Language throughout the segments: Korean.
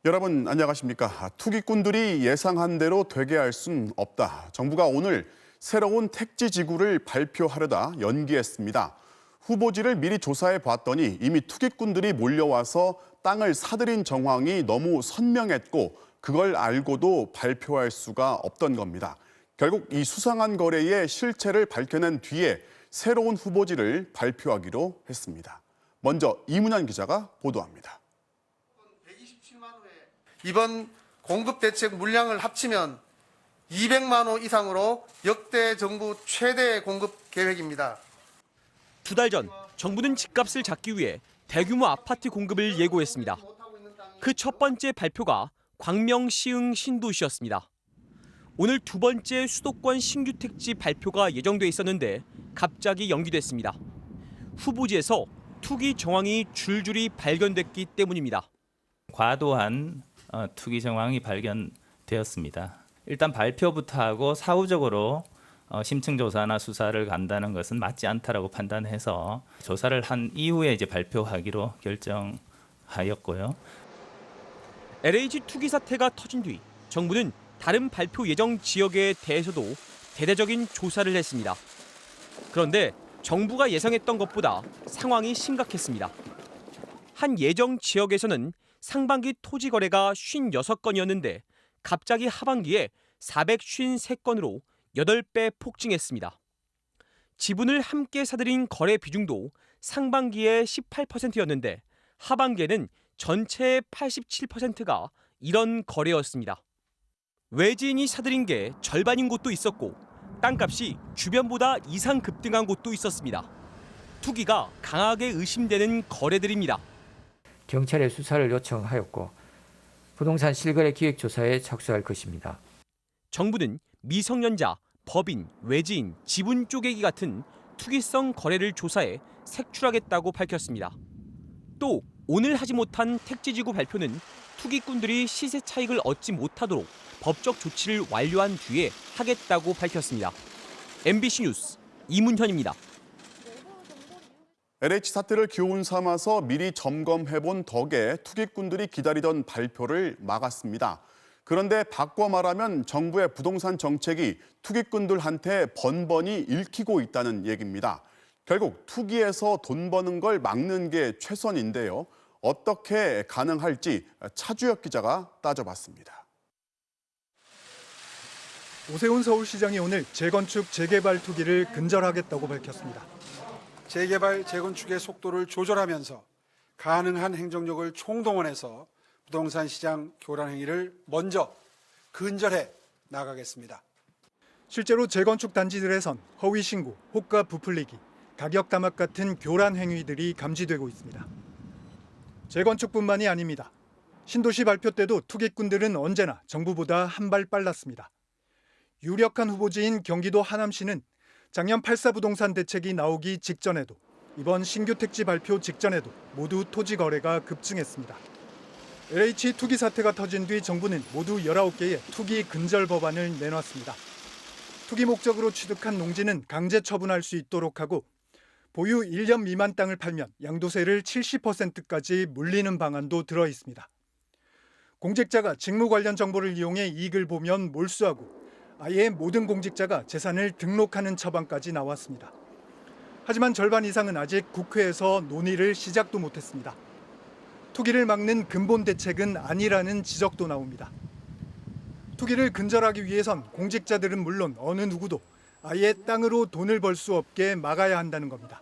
여러분 안녕하십니까? 투기꾼들이 예상한 대로 되게 할 순 없다. 정부가 오늘 새로운 택지지구를 발표하려다 연기했습니다. 후보지를 미리 조사해 봤더니 이미 투기꾼들이 몰려와서 땅을 사들인 정황이 너무 선명했고 그걸 알고도 발표할 수가 없던 겁니다. 결국 이 수상한 거래의 실체를 밝혀낸 뒤에 새로운 후보지를 발표하기로 했습니다. 먼저 이문현 기자가 보도합니다. 이번 공급 대책 물량을 합치면 200만 호 이상으로 역대 정부 최대 공급 계획입니다. 2달 전 정부는 집값을 잡기 위해 대규모 아파트 공급을 예고했습니다. 그 첫 번째 발표가 광명 시흥 신도시였습니다. 오늘 두 번째 수도권 신규 택지 발표가 예정돼 있었는데 갑자기 연기됐습니다. 후보지에서 투기 정황이 줄줄이 발견됐기 때문입니다. 과도한 투기 정황이 발견되었습니다. 일단 발표부터 하고 사후적으로 심층 조사나 수사를 간다는 것은 맞지 않다라고 판단해서 조사를 한 이후에 이제 발표하기로 결정하였고요. LH 투기 사태가 터진 뒤 정부는 다른 발표 예정 지역에 대해서도 대대적인 조사를 했습니다. 그런데 정부가 예상했던 것보다 상황이 심각했습니다. 한 예정 지역에서는 상반기 토지 거래가 56건이었는데 갑자기 하반기에 453건으로 8배 폭증했습니다. 지분을 함께 사들인 거래 비중도 상반기에 18%였는데 하반기에는 전체의 87%가 이런 거래였습니다. 외지인이 사들인 게 절반인 곳도 있었고 땅값이 주변보다 이상 급등한 곳도 있었습니다. 투기가 강하게 의심되는 거래들입니다. 경찰에 수사를 요청하였고 부동산 실거래 기획조사에 착수할 것입니다. 정부는 미성년자, 법인, 외지인, 지분 쪼개기 같은 투기성 거래를 조사해 색출하겠다고 밝혔습니다. 또 오늘 하지 못한 택지지구 발표는 투기꾼들이 시세 차익을 얻지 못하도록 법적 조치를 완료한 뒤에 하겠다고 밝혔습니다. MBC 뉴스 이문현입니다. LH 사태를 교훈 삼아서 미리 점검해본 덕에 투기꾼들이 기다리던 발표를 막았습니다. 그런데 바꿔 말하면 정부의 부동산 정책이 투기꾼들한테 번번이 읽히고 있다는 얘기입니다. 결국 투기에서 돈 버는 걸 막는 게 최선인데요. 어떻게 가능할지 차주혁 기자가 따져봤습니다. 오세훈 서울시장이 오늘 재건축, 재개발 투기를 근절하겠다고 밝혔습니다. 재개발, 재건축의 속도를 조절하면서 가능한 행정력을 총동원해서 부동산 시장 교란 행위를 먼저 근절해 나가겠습니다. 실제로 재건축 단지들에선 허위 신고, 호가 부풀리기, 가격 담합 같은 교란 행위들이 감지되고 있습니다. 재건축뿐만이 아닙니다. 신도시 발표 때도 투기꾼들은 언제나 정부보다 한 발 빨랐습니다. 유력한 후보지인 경기도 하남시는 작년 8.4 부동산 대책이 나오기 직전에도 이번 신규 택지 발표 직전에도 모두 토지 거래가 급증했습니다. LH 투기 사태가 터진 뒤 정부는 모두 19개의 투기 근절 법안을 내놨습니다. 투기 목적으로 취득한 농지는 강제 처분할 수 있도록 하고 보유 1년 미만 땅을 팔면 양도세를 70%까지 물리는 방안도 들어 있습니다. 공직자가 직무 관련 정보를 이용해 이익을 보면 몰수하고 아예 모든 공직자가 재산을 등록하는 처방까지 나왔습니다. 하지만 절반 이상은 아직 국회에서 논의를 시작도 못했습니다. 투기를 막는 근본 대책은 아니라는 지적도 나옵니다. 투기를 근절하기 위해선 공직자들은 물론 어느 누구도 아예 땅으로 돈을 벌 수 없게 막아야 한다는 겁니다.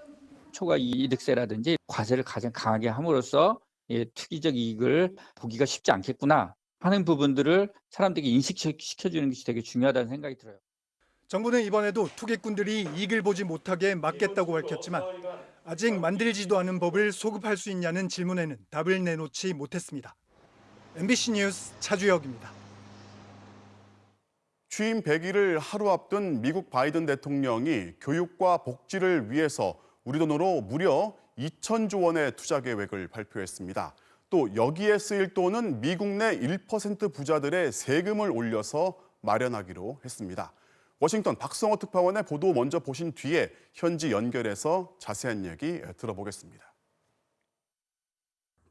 초과 이득세라든지 과세를 가장 강하게 함으로써 투기적 이익을 보기가 쉽지 않겠구나 하는 부분들을 사람들에게 인식시켜주는 것이 되게 중요하다는 생각이 들어요. 정부는 이번에도 투기꾼들이 이익을 보지 못하게 막겠다고 밝혔지만 아직 만들지도 않은 법을 소급할 수 있냐는 질문에는 답을 내놓지 못했습니다. MBC 뉴스 차주혁입니다. 취임 100일을 하루 앞둔 미국 바이든 대통령이 교육과 복지를 위해서 우리 돈으로 무려 2천조 원의 투자 계획을 발표했습니다. 또 여기에 쓰일 돈은 미국 내 1% 부자들의 세금을 올려서 마련하기로 했습니다. 워싱턴 박성호 특파원의 보도 먼저 보신 뒤에 현지 연결해서 자세한 얘기 들어보겠습니다.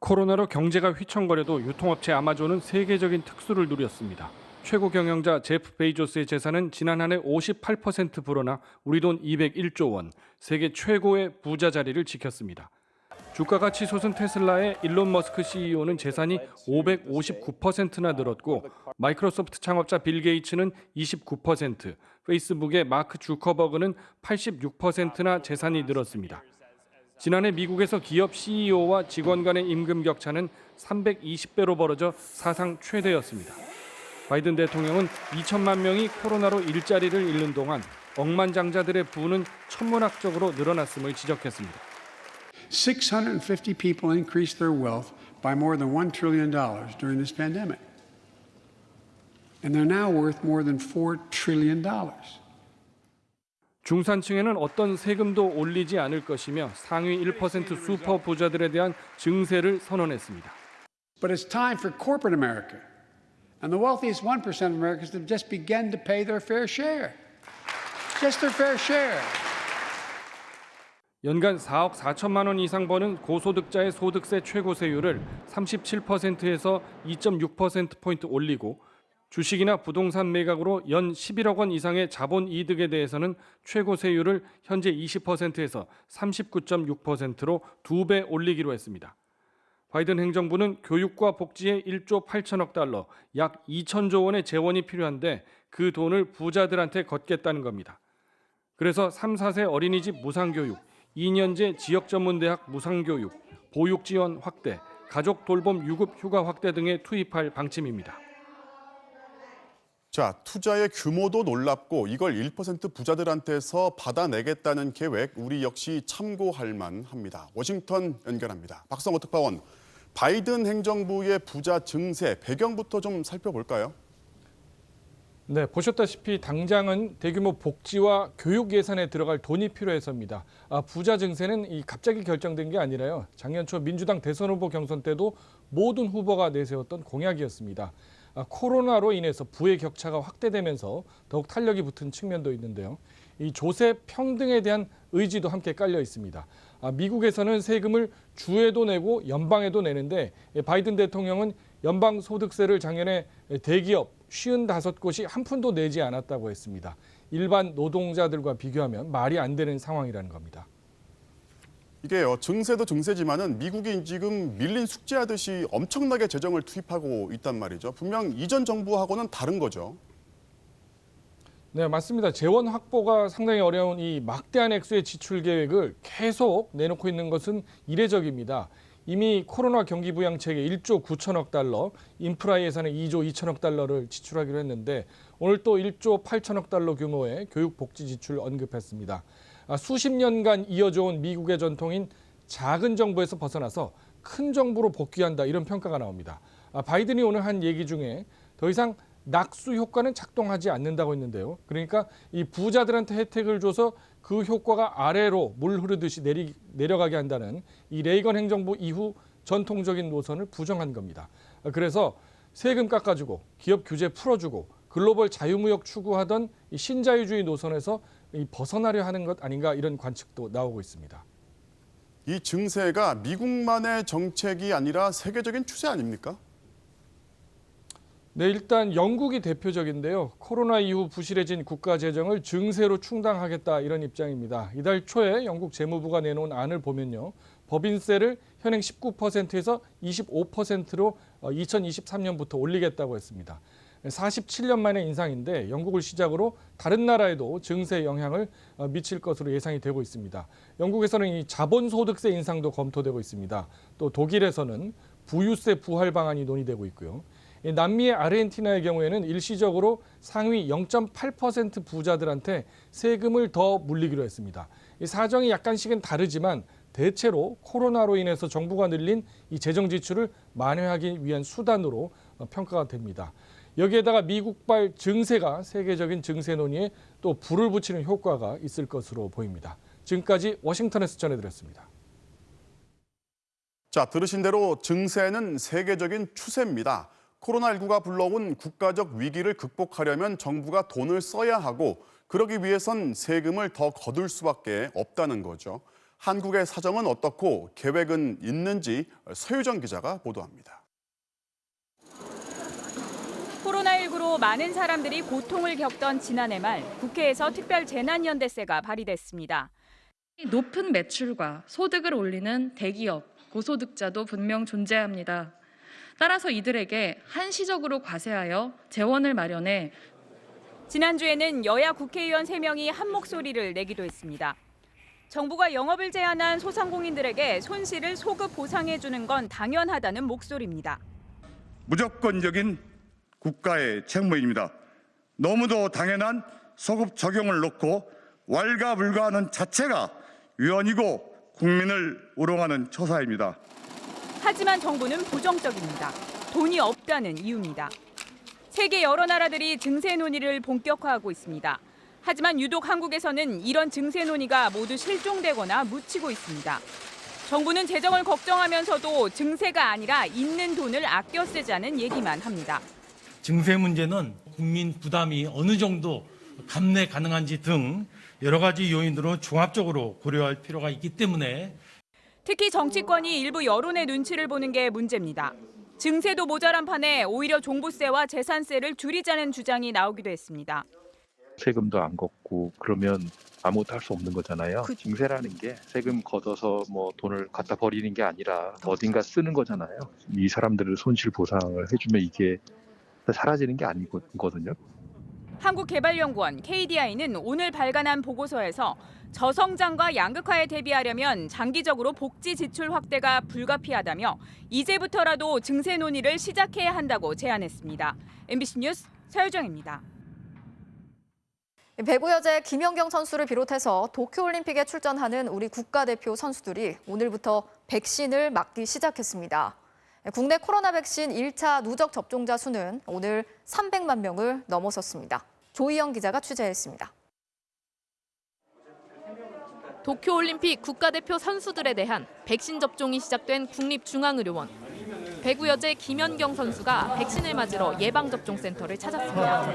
코로나로 경제가 휘청거려도 유통업체 아마존은 세계적인 특수를 누렸습니다. 최고 경영자 제프 베이조스의 재산은 지난 한 해 58% 불어나 우리 돈 201조 원, 세계 최고의 부자 자리를 지켰습니다. 주가가 치솟은 테슬라의 일론 머스크 CEO는 재산이 559%나 늘었고 마이크로소프트 창업자 빌 게이츠는 29%, 페이스북의 마크 주커버그는 86%나 재산이 늘었습니다. 지난해 미국에서 기업 CEO와 직원 간의 임금 격차는 320배로 벌어져 사상 최대였습니다. 바이든 대통령은 2천만 명이 코로나로 일자리를 잃는 동안 억만장자들의 부는 천문학적으로 늘어났음을 지적했습니다. 650 people increased their wealth by more than $1 trillion during this pandemic. And they're now worth more than $4 trillion. 중산층에는 어떤 세금도 올리지 않을 것이며 상위 1% 슈퍼 부자들에 대한 증세를 선언했습니다. But it's time for corporate America and the wealthiest 1% of Americans to just begin to pay their fair share. Just their fair share. 연간 4억 4천만 원 이상 버는 고소득자의 소득세 최고세율을 37%에서 2.6%포인트 올리고 주식이나 부동산 매각으로 연 11억 원 이상의 자본 이득에 대해서는 최고세율을 현재 20%에서 39.6%로 2배 올리기로 했습니다. 바이든 행정부는 교육과 복지에 1조 8천억 달러, 약 2천조 원의 재원이 필요한데 그 돈을 부자들한테 걷겠다는 겁니다. 그래서 3, 4세 어린이집 무상교육, 2년제 지역전문대학 무상교육, 보육지원 확대, 가족 돌봄 유급 휴가 확대 등에 투입할 방침입니다. 자, 투자의 규모도 놀랍고 이걸 1% 부자들한테서 받아내겠다는 계획 우리 역시 참고할 만합니다. 워싱턴 연결합니다. 박성호 특파원, 바이든 행정부의 부자 증세 배경부터 좀 살펴볼까요? 네, 보셨다시피 당장은 대규모 복지와 교육 예산에 들어갈 돈이 필요해서입니다. 부자 증세는 갑자기 결정된 게 아니라요. 작년 초 민주당 대선 후보 경선 때도 모든 후보가 내세웠던 공약이었습니다. 코로나로 인해서 부의 격차가 확대되면서 더욱 탄력이 붙은 측면도 있는데요. 이 조세 평등에 대한 의지도 함께 깔려 있습니다. 미국에서는 세금을 주에도 내고 연방에도 내는데 바이든 대통령은 연방 소득세를 작년에 대기업 55곳이 한 푼도 내지 않았다고 했습니다. 일반 노동자들과 비교하면 말이 안 되는 상황이라는 겁니다. 이게요, 증세도 증세지만은 미국이 지금 밀린 숙제하듯이 엄청나게 재정을 투입하고 있단 말이죠. 분명 이전 정부하고는 다른 거죠. 네, 맞습니다. 재원 확보가 상당히 어려운 이 막대한 액수의 지출 계획을 계속 내놓고 있는 것은 이례적입니다. 이미 코로나 경기 부양책에 1조 9천억 달러, 인프라 예산에 2조 2천억 달러를 지출하기로 했는데 오늘 또 1조 8천억 달러 규모의 교육 복지 지출 언급했습니다. 수십 년간 이어져온 미국의 전통인 작은 정부에서 벗어나서 큰 정부로 복귀한다 이런 평가가 나옵니다. 바이든이 오늘 한 얘기 중에 더 이상 낙수 효과는 작동하지 않는다고 했는데요. 그러니까 이 부자들한테 혜택을 줘서 그 효과가 아래로 물 흐르듯이 내려가게 한다는 이 레이건 행정부 이후 전통적인 노선을 부정한 겁니다. 그래서 세금 깎아주고 기업 규제 풀어주고 글로벌 자유무역 추구하던 이 신자유주의 노선에서 벗어나려 하는 것 아닌가 이런 관측도 나오고 있습니다. 이 증세가 미국만의 정책이 아니라 세계적인 추세 아닙니까? 네, 일단 영국이 대표적인데요. 코로나 이후 부실해진 국가 재정을 증세로 충당하겠다 이런 입장입니다. 이달 초에 영국 재무부가 내놓은 안을 보면요. 법인세를 현행 19%에서 25%로 2023년부터 올리겠다고 했습니다. 47년 만의 인상인데 영국을 시작으로 다른 나라에도 증세 영향을 미칠 것으로 예상이 되고 있습니다. 영국에서는 이 자본소득세 인상도 검토되고 있습니다. 또 독일에서는 부유세 부활 방안이 논의되고 있고요. 남미의 아르헨티나의 경우에는 일시적으로 상위 0.8% 부자들한테 세금을 더 물리기로 했습니다. 이 사정이 약간씩은 다르지만 대체로 코로나로 인해서 정부가 늘린 이 재정 지출을 만회하기 위한 수단으로 평가가 됩니다. 여기에다가 미국발 증세가 세계적인 증세 논의에 또 불을 붙이는 효과가 있을 것으로 보입니다. 지금까지 워싱턴에서 전해드렸습니다. 자, 들으신 대로 증세는 세계적인 추세입니다. 코로나19가 불러온 국가적 위기를 극복하려면 정부가 돈을 써야 하고 그러기 위해선 세금을 더 거둘 수밖에 없다는 거죠. 한국의 사정은 어떻고 계획은 있는지 서유정 기자가 보도합니다. 코로나19로 많은 사람들이 고통을 겪던 지난해 말 국회에서 특별재난연대세가 발의됐습니다. 높은 매출과 소득을 올리는 대기업, 고소득자도 분명 존재합니다. 따라서 이들에게 한시적으로 과세하여 재원을 마련해 지난주에는 여야 국회의원 3명이 한 목소리를 내기도 했습니다. 정부가 영업을 제한한 소상공인들에게 손실을 소급 보상해주는 건 당연하다는 목소리입니다. 무조건적인 국가의 책무입니다. 너무도 당연한 소급 적용을 놓고 왈가불가하는 자체가 위헌이고 국민을 우롱하는 처사입니다. 하지만 정부는 부정적입니다. 돈이 없다는 이유입니다. 세계 여러 나라들이 증세 논의를 본격화하고 있습니다. 하지만 유독 한국에서는 이런 증세 논의가 모두 실종되거나 묻히고 있습니다. 정부는 재정을 걱정하면서도 증세가 아니라 있는 돈을 아껴 쓰자는 얘기만 합니다. 증세 문제는 국민 부담이 어느 정도 감내 가능한지 등 여러 가지 요인으로 종합적으로 고려할 필요가 있기 때문에 특히 정치권이 일부 여론의 눈치를 보는 게 문제입니다. 증세도 모자란 판에 오히려 종부세와 재산세를 줄이자는 주장이 나오기도 했습니다. 세금도 안 걷고 그러면 아무것도 할 수 없는 거잖아요. 증세라는 게 세금 걷어서 뭐 돈을 갖다 버리는 게 아니라 어딘가 쓰는 거잖아요. 이 사람들을 손실 보상을 해주면 이게 사라지는 게 아니거든요. 한국개발연구원 KDI는 오늘 발간한 보고서에서 저성장과 양극화에 대비하려면 장기적으로 복지 지출 확대가 불가피하다며 이제부터라도 증세 논의를 시작해야 한다고 제안했습니다. MBC 뉴스 서유정입니다. 배구 여제 김연경 선수를 비롯해서 도쿄올림픽에 출전하는 우리 국가대표 선수들이 오늘부터 백신을 맞기 시작했습니다. 국내 코로나 백신 1차 누적 접종자 수는 오늘 300만 명을 넘어섰습니다. 조희영 기자가 취재했습니다. 도쿄올림픽 국가대표 선수들에 대한 백신 접종이 시작된 국립중앙의료원. 배구 여제 김연경 선수가 백신을 맞으러 예방접종센터를 찾았습니다.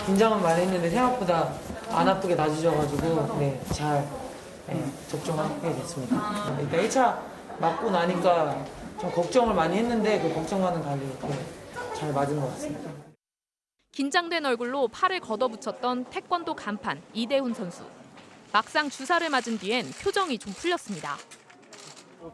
긴장은 많이 했는데 생각보다 안 아프게 나아져가지고 잘 접종하게 됐습니다. 일단 1차 맞고 나니까 좀 걱정을 많이 했는데 그 걱정과는 달리 잘 맞은 것 같습니다. 긴장된 얼굴로 팔을 걷어붙였던 태권도 간판 이대훈 선수. 막상 주사를 맞은 뒤엔 표정이 좀 풀렸습니다.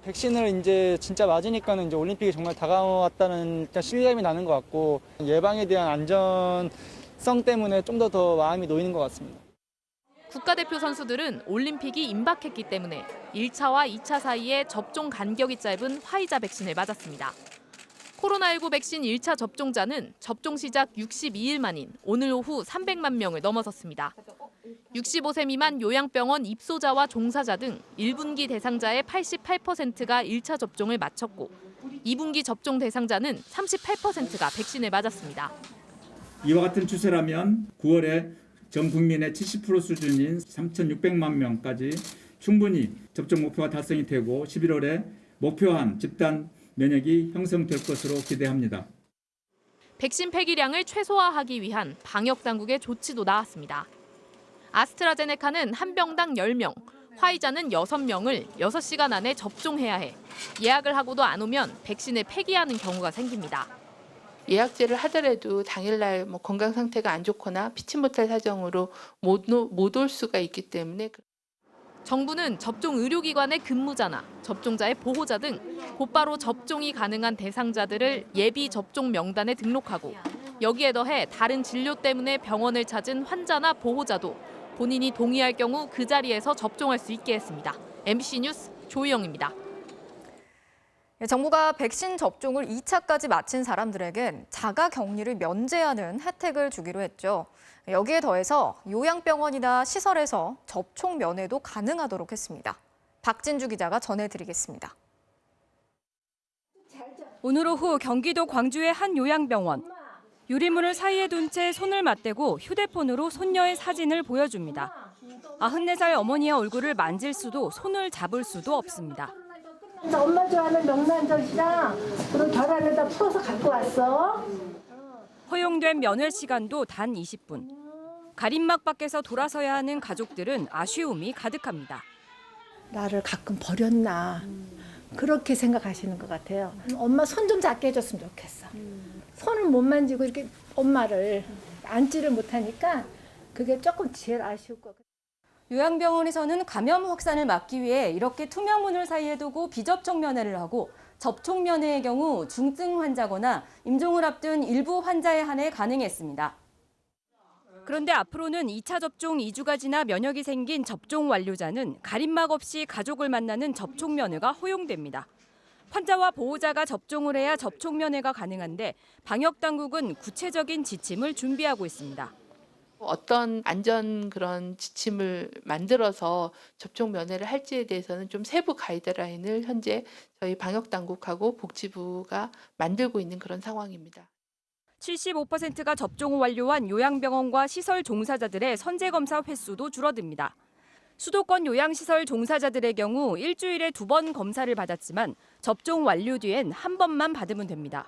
백신을 이제 진짜 맞으니까는 이제 올림픽이 정말 다가왔다는 일단 실감이 나는 것 같고 예방에 대한 안전성 때문에 좀 더 마음이 놓이는 것 같습니다. 국가대표 선수들은 올림픽이 임박했기 때문에 1차와 2차 사이에 접종 간격이 짧은 화이자 백신을 맞았습니다. 코로나19 백신 1차 접종자는 접종 시작 62일 만인 오늘 오후 300만 명을 넘어섰습니다. 65세 미만 요양병원 입소자와 종사자 등 1분기 대상자의 88%가 1차 접종을 마쳤고 2분기 접종 대상자는 38%가 백신을 맞았습니다. 이와 같은 추세라면 9월에 전 국민의 70% 수준인 3,600만 명까지 충분히 접종 목표가 달성이 되고 11월에 목표한 집단 면역이 형성될 것으로 기대합니다. 백신 폐기량을 최소화하기 위한 방역당국의 조치도 나왔습니다. 아스트라제네카는 한 병당 10명, 화이자는 6명을 6시간 안에 접종해야 해 예약을 하고도 안 오면 백신을 폐기하는 경우가 생깁니다. 예약제를 하더라도 당일날 건강 상태가 안 좋거나 피치 못할 사정으로 못 올 수가 있기 때문에 정부는 접종 의료기관의 근무자나 접종자의 보호자 등 곧바로 접종이 가능한 대상자들을 예비 접종 명단에 등록하고 여기에 더해 다른 진료 때문에 병원을 찾은 환자나 보호자도 본인이 동의할 경우 그 자리에서 접종할 수 있게 했습니다. MBC 뉴스 조희영입니다. 정부가 백신 접종을 2차까지 마친 사람들에겐 자가격리를 면제하는 혜택을 주기로 했죠. 여기에 더해서 요양병원이나 시설에서 접촉 면회도 가능하도록 했습니다. 박진주 기자가 전해드리겠습니다. 오늘 오후 경기도 광주의 한 요양병원. 유리문을 사이에 둔 채 손을 맞대고 휴대폰으로 손녀의 사진을 보여줍니다. 94살 어머니의 얼굴을 만질 수도 손을 잡을 수도 없습니다. 엄마 좋아하는 명란젓이랑 그리고 계란에다 풀어서 갖고 왔어. 허용된 면회 시간도 단 20분. 가림막 밖에서 돌아서야 하는 가족들은 아쉬움이 가득합니다. 나를 가끔 버렸나 그렇게 생각하시는 것 같아요. 엄마 손 좀 잡게 해줬으면 좋겠어. 손을 못 만지고 이렇게 엄마를 앉지를 못하니까 그게 조금 제일 아쉬울 것 같아요. 요양병원에서는 감염 확산을 막기 위해 이렇게 투명문을 사이에 두고 비접촉 면회를 하고 접촉 면회의 경우 중증 환자거나 임종을 앞둔 일부 환자에 한해 가능했습니다. 그런데 앞으로는 2차 접종 2주가 지나 면역이 생긴 접종 완료자는 가림막 없이 가족을 만나는 접촉 면회가 허용됩니다. 환자와 보호자가 접종을 해야 접촉 면회가 가능한데 방역 당국은 구체적인 지침을 준비하고 있습니다. 어떤 안전 그런 지침을 만들어서 접촉 면회를 할지에 대해서는 좀 세부 가이드라인을 현재 저희 방역 당국하고 복지부가 만들고 있는 그런 상황입니다. 75%가 접종을 완료한 요양병원과 시설 종사자들의 선제 검사 횟수도 줄어듭니다. 수도권 요양시설 종사자들의 경우 일주일에 2번 검사를 받았지만 접종 완료 뒤엔 한 번만 받으면 됩니다.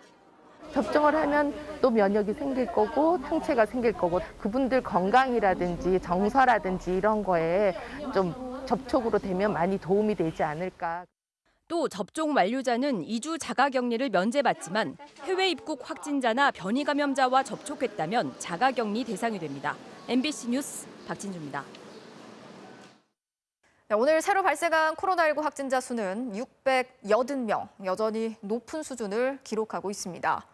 접종을 하면 또 면역이 생길 거고 상체가 생길 거고 그분들 건강이라든지 정서라든지 이런 거에 좀 접촉으로 되면 많이 도움이 되지 않을까. 또 접종 완료자는 2주 자가격리를 면제받지만 해외 입국 확진자나 변이 감염자와 접촉했다면 자가격리 대상이 됩니다. MBC 뉴스 박진주입니다. 오늘 새로 발생한 코로나19 확진자 수는 680명, 여전히 높은 수준을 기록하고 있습니다.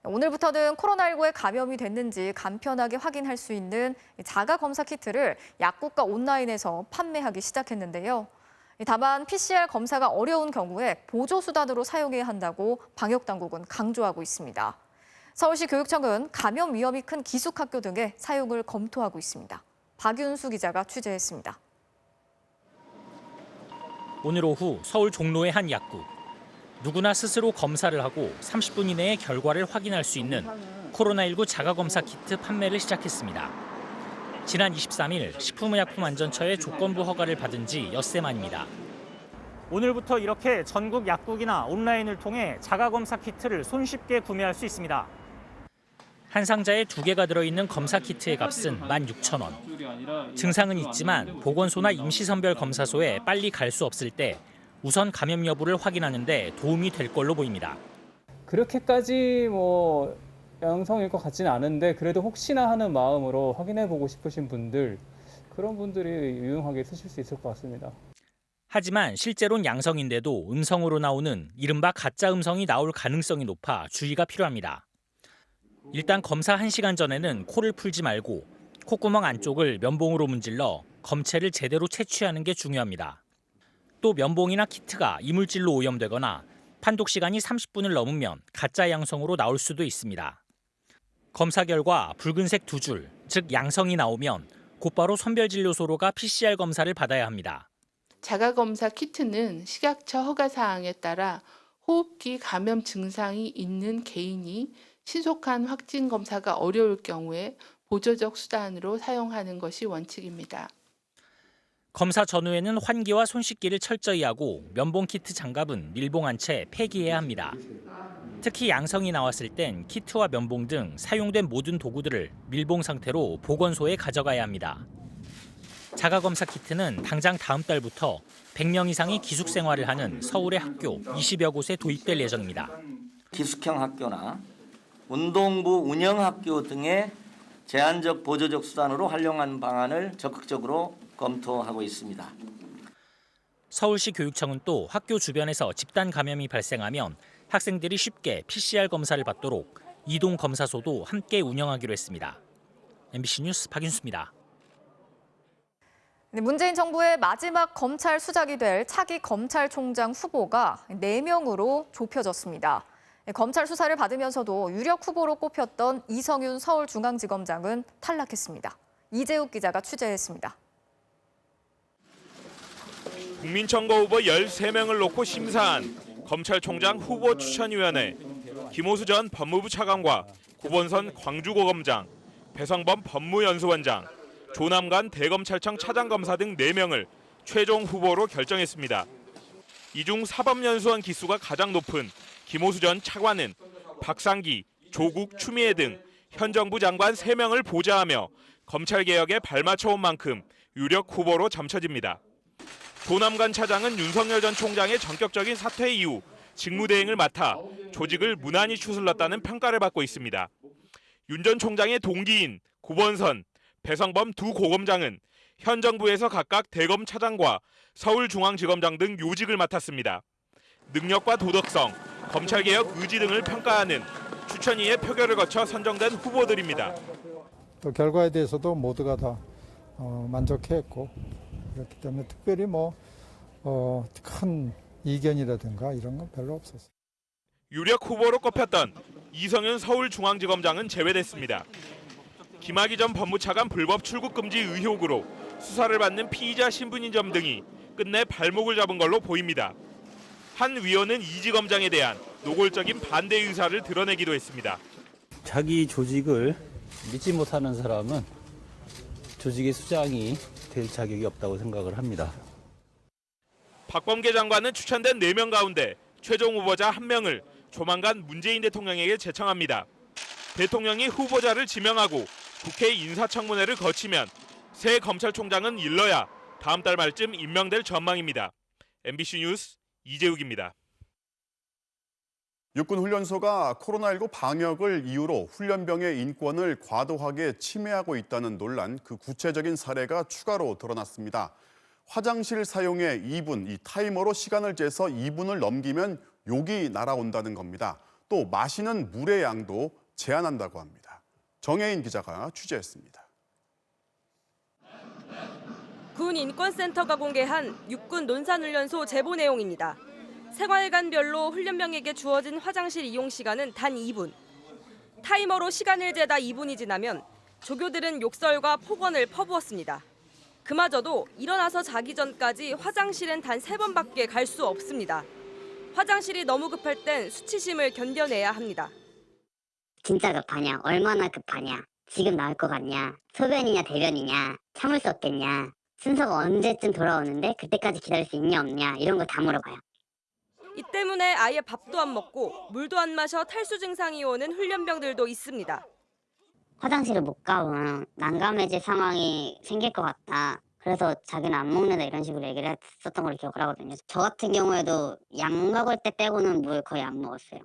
오늘부터는 코로나19에 감염이 됐는지 간편하게 확인할 수 있는 자가검사 키트를 약국과 온라인에서 판매하기 시작했는데요. 다만 PCR 검사가 어려운 경우에 보조수단으로 사용해야 한다고 방역당국은 강조하고 있습니다. 서울시 교육청은 감염 위험이 큰 기숙학교 등의 사용을 검토하고 있습니다. 박윤수 기자가 취재했습니다. 오늘 오후 서울 종로의 한 약국. 누구나 스스로 검사를 하고 30분 이내에 결과를 확인할 수 있는 코로나19 자가검사 키트 판매를 시작했습니다. 지난 23일 식품의약품안전처의 조건부 허가를 받은 지 엿새 만입니다. 오늘부터 이렇게 전국 약국이나 온라인을 통해 자가검사 키트를 손쉽게 구매할 수 있습니다. 한 상자에 2개가 들어있는 검사 키트의 값은 16,000원. 증상은 있지만 보건소나 임시선별 검사소에 빨리 갈 수 없을 때 우선 감염 여부를 확인하는 데 도움이 될 걸로 보입니다. 그렇게까지 양성일 것 같지는 않은데 그래도 혹시나 하는 마음으로 확인해보고 싶으신 분들, 그런 분들이 유용하게 쓰실 수 있을 것 같습니다. 하지만 실제로는 양성인데도 음성으로 나오는 이른바 가짜 음성이 나올 가능성이 높아 주의가 필요합니다. 일단 검사 1시간 전에는 코를 풀지 말고 콧구멍 안쪽을 면봉으로 문질러 검체를 제대로 채취하는 게 중요합니다. 또 면봉이나 키트가 이물질로 오염되거나 판독 시간이 30분을 넘으면 가짜 양성으로 나올 수도 있습니다. 검사 결과 붉은색 2줄, 즉 양성이 나오면 곧바로 선별진료소로 가 PCR 검사를 받아야 합니다. 자가검사 키트는 식약처 허가 사항에 따라 호흡기 감염 증상이 있는 개인이 신속한 확진 검사가 어려울 경우에 보조적 수단으로 사용하는 것이 원칙입니다. 검사 전후에는 환기와 손 씻기를 철저히 하고 면봉 키트 장갑은 밀봉한 채 폐기해야 합니다. 특히 양성이 나왔을 땐 키트와 면봉 등 사용된 모든 도구들을 밀봉 상태로 보건소에 가져가야 합니다. 자가검사 키트는 당장 다음 달부터 100명 이상이 기숙 생활을 하는 서울의 학교 20여 곳에 도입될 예정입니다. 기숙형 학교나 운동부 운영학교 등의 제한적 보조적 수단으로 활용하는 방안을 적극적으로 검토하고 있습니다. 서울시 교육청은 또 학교 주변에서 집단 감염이 발생하면 학생들이 쉽게 PCR 검사를 받도록 이동 검사소도 함께 운영하기로 했습니다. MBC 뉴스 박윤수입니다. 문재인 정부의 마지막 검찰 수장이 될 차기 검찰총장 후보가 4명으로 좁혀졌습니다. 검찰 수사를 받으면서도 유력 후보로 꼽혔던 이성윤 서울중앙지검장은 탈락했습니다. 이재욱 기자가 취재했습니다. 국민청거 후보 13명을 놓고 심사한 검찰총장 후보 추천위원회, 김호수 전 법무부 차관과 구본선 광주고검장, 배성범 법무연수원장, 조남관 대검찰청 차장검사 등 4명을 최종 후보로 결정했습니다. 이 중 사법연수원 기수가 가장 높은 김호수 전 차관은 박상기, 조국, 추미애 등 현 정부 장관 3명을 보좌하며 검찰개혁에 발맞춰온 만큼 유력 후보로 점쳐집니다. 조남관 차장은 윤석열 전 총장의 전격적인 사퇴 이후 직무대행을 맡아 조직을 무난히 추슬렀다는 평가를 받고 있습니다. 윤 전 총장의 동기인 구본선, 배성범 두 고검장은 현 정부에서 각각 대검 차장과 서울중앙지검장 등 요직을 맡았습니다. 능력과 도덕성, 검찰개혁 의지 등을 평가하는 추천위의 표결을 거쳐 선정된 후보들입니다. 또 결과에 대해서도 모두가 다 만족했고 그렇기 때문에 특별히 큰 이견이라든가 이런 건 별로 없었어요. 유력 후보로 꼽혔던 이성윤 서울중앙지검장은 제외됐습니다. 김학의 전 법무차관 불법 출국 금지 의혹으로 수사를 받는 피의자 신분인점 등이 끝내 발목을 잡은 걸로 보입니다. 한 위원은 이 지검장에 대한 노골적인 반대 의사를 드러내기도 했습니다. 자기 조직을 믿지 못하는 사람은 조직의 수장이 될 자격이 없다고 생각을 합니다. 박범계 장관은 추천된 4명 가운데 최종 후보자 1명을 조만간 문재인 대통령에게 제청합니다. 대통령이 후보자를 지명하고 국회 인사청문회를 거치면 새 검찰총장은 일러야 다음 달 말쯤 임명될 전망입니다. MBC 뉴스 이재욱입니다. 육군훈련소가 코로나19 방역을 이유로 훈련병의 인권을 과도하게 침해하고 있다는 논란, 그 구체적인 사례가 추가로 드러났습니다. 화장실 사용에 2분, 이 타이머로 시간을 재서 2분을 넘기면 욕이 날아온다는 겁니다. 또 마시는 물의 양도 제한한다고 합니다. 정혜인 기자가 취재했습니다. 군 인권센터가 공개한 육군 논산훈련소 제보 내용입니다. 생활관별로 훈련병에게 주어진 화장실 이용 시간은 단 2분. 타이머로 시간을 재다 2분이 지나면 조교들은 욕설과 폭언을 퍼부었습니다. 그마저도 일어나서 자기 전까지 화장실은 단 3번밖에 갈 수 없습니다. 화장실이 너무 급할 땐 수치심을 견뎌내야 합니다. 진짜 급하냐? 얼마나 급하냐? 지금 나올 것 같냐? 소변이냐 대변이냐? 참을 수 없겠냐? 순서가 언제쯤 돌아오는데 그때까지 기다릴 수 있냐 없냐? 이런 거 다 물어봐요. 이 때문에 아예 밥도 안 먹고 물도 안 마셔 탈수 증상이 오는 훈련병들도 있습니다. 화장실을 못 가면 난감해질 상황이 생길 것 같다. 그래서 자기는 안 먹는다 이런 식으로 얘기를 했었던 걸 기억을 하거든요. 저 같은 경우에도 약 먹을 때 빼고는 물 거의 안 먹었어요.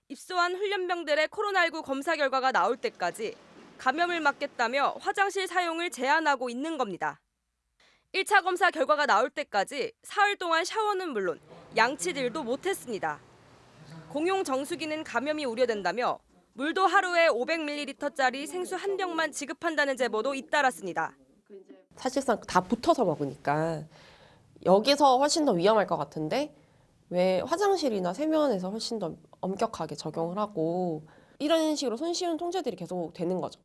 입소한 훈련병들의 코로나19 검사 결과가 나올 때까지 감염을 막겠다며 화장실 사용을 제한하고 있는 겁니다. 1차 검사 결과가 나올 때까지 사흘 동안 샤워는 물론 양치질도 못했습니다. 공용 정수기는 감염이 우려된다며 물도 하루에 500ml짜리 생수 한 병만 지급한다는 제보도 잇따랐습니다. 사실상 다 붙어서 먹으니까 여기서 훨씬 더 위험할 것 같은데 왜 화장실이나 세면에서 훨씬 더 엄격하게 적용을 하고 이런 식으로 손쉬운 통제들이 계속 되는 거죠.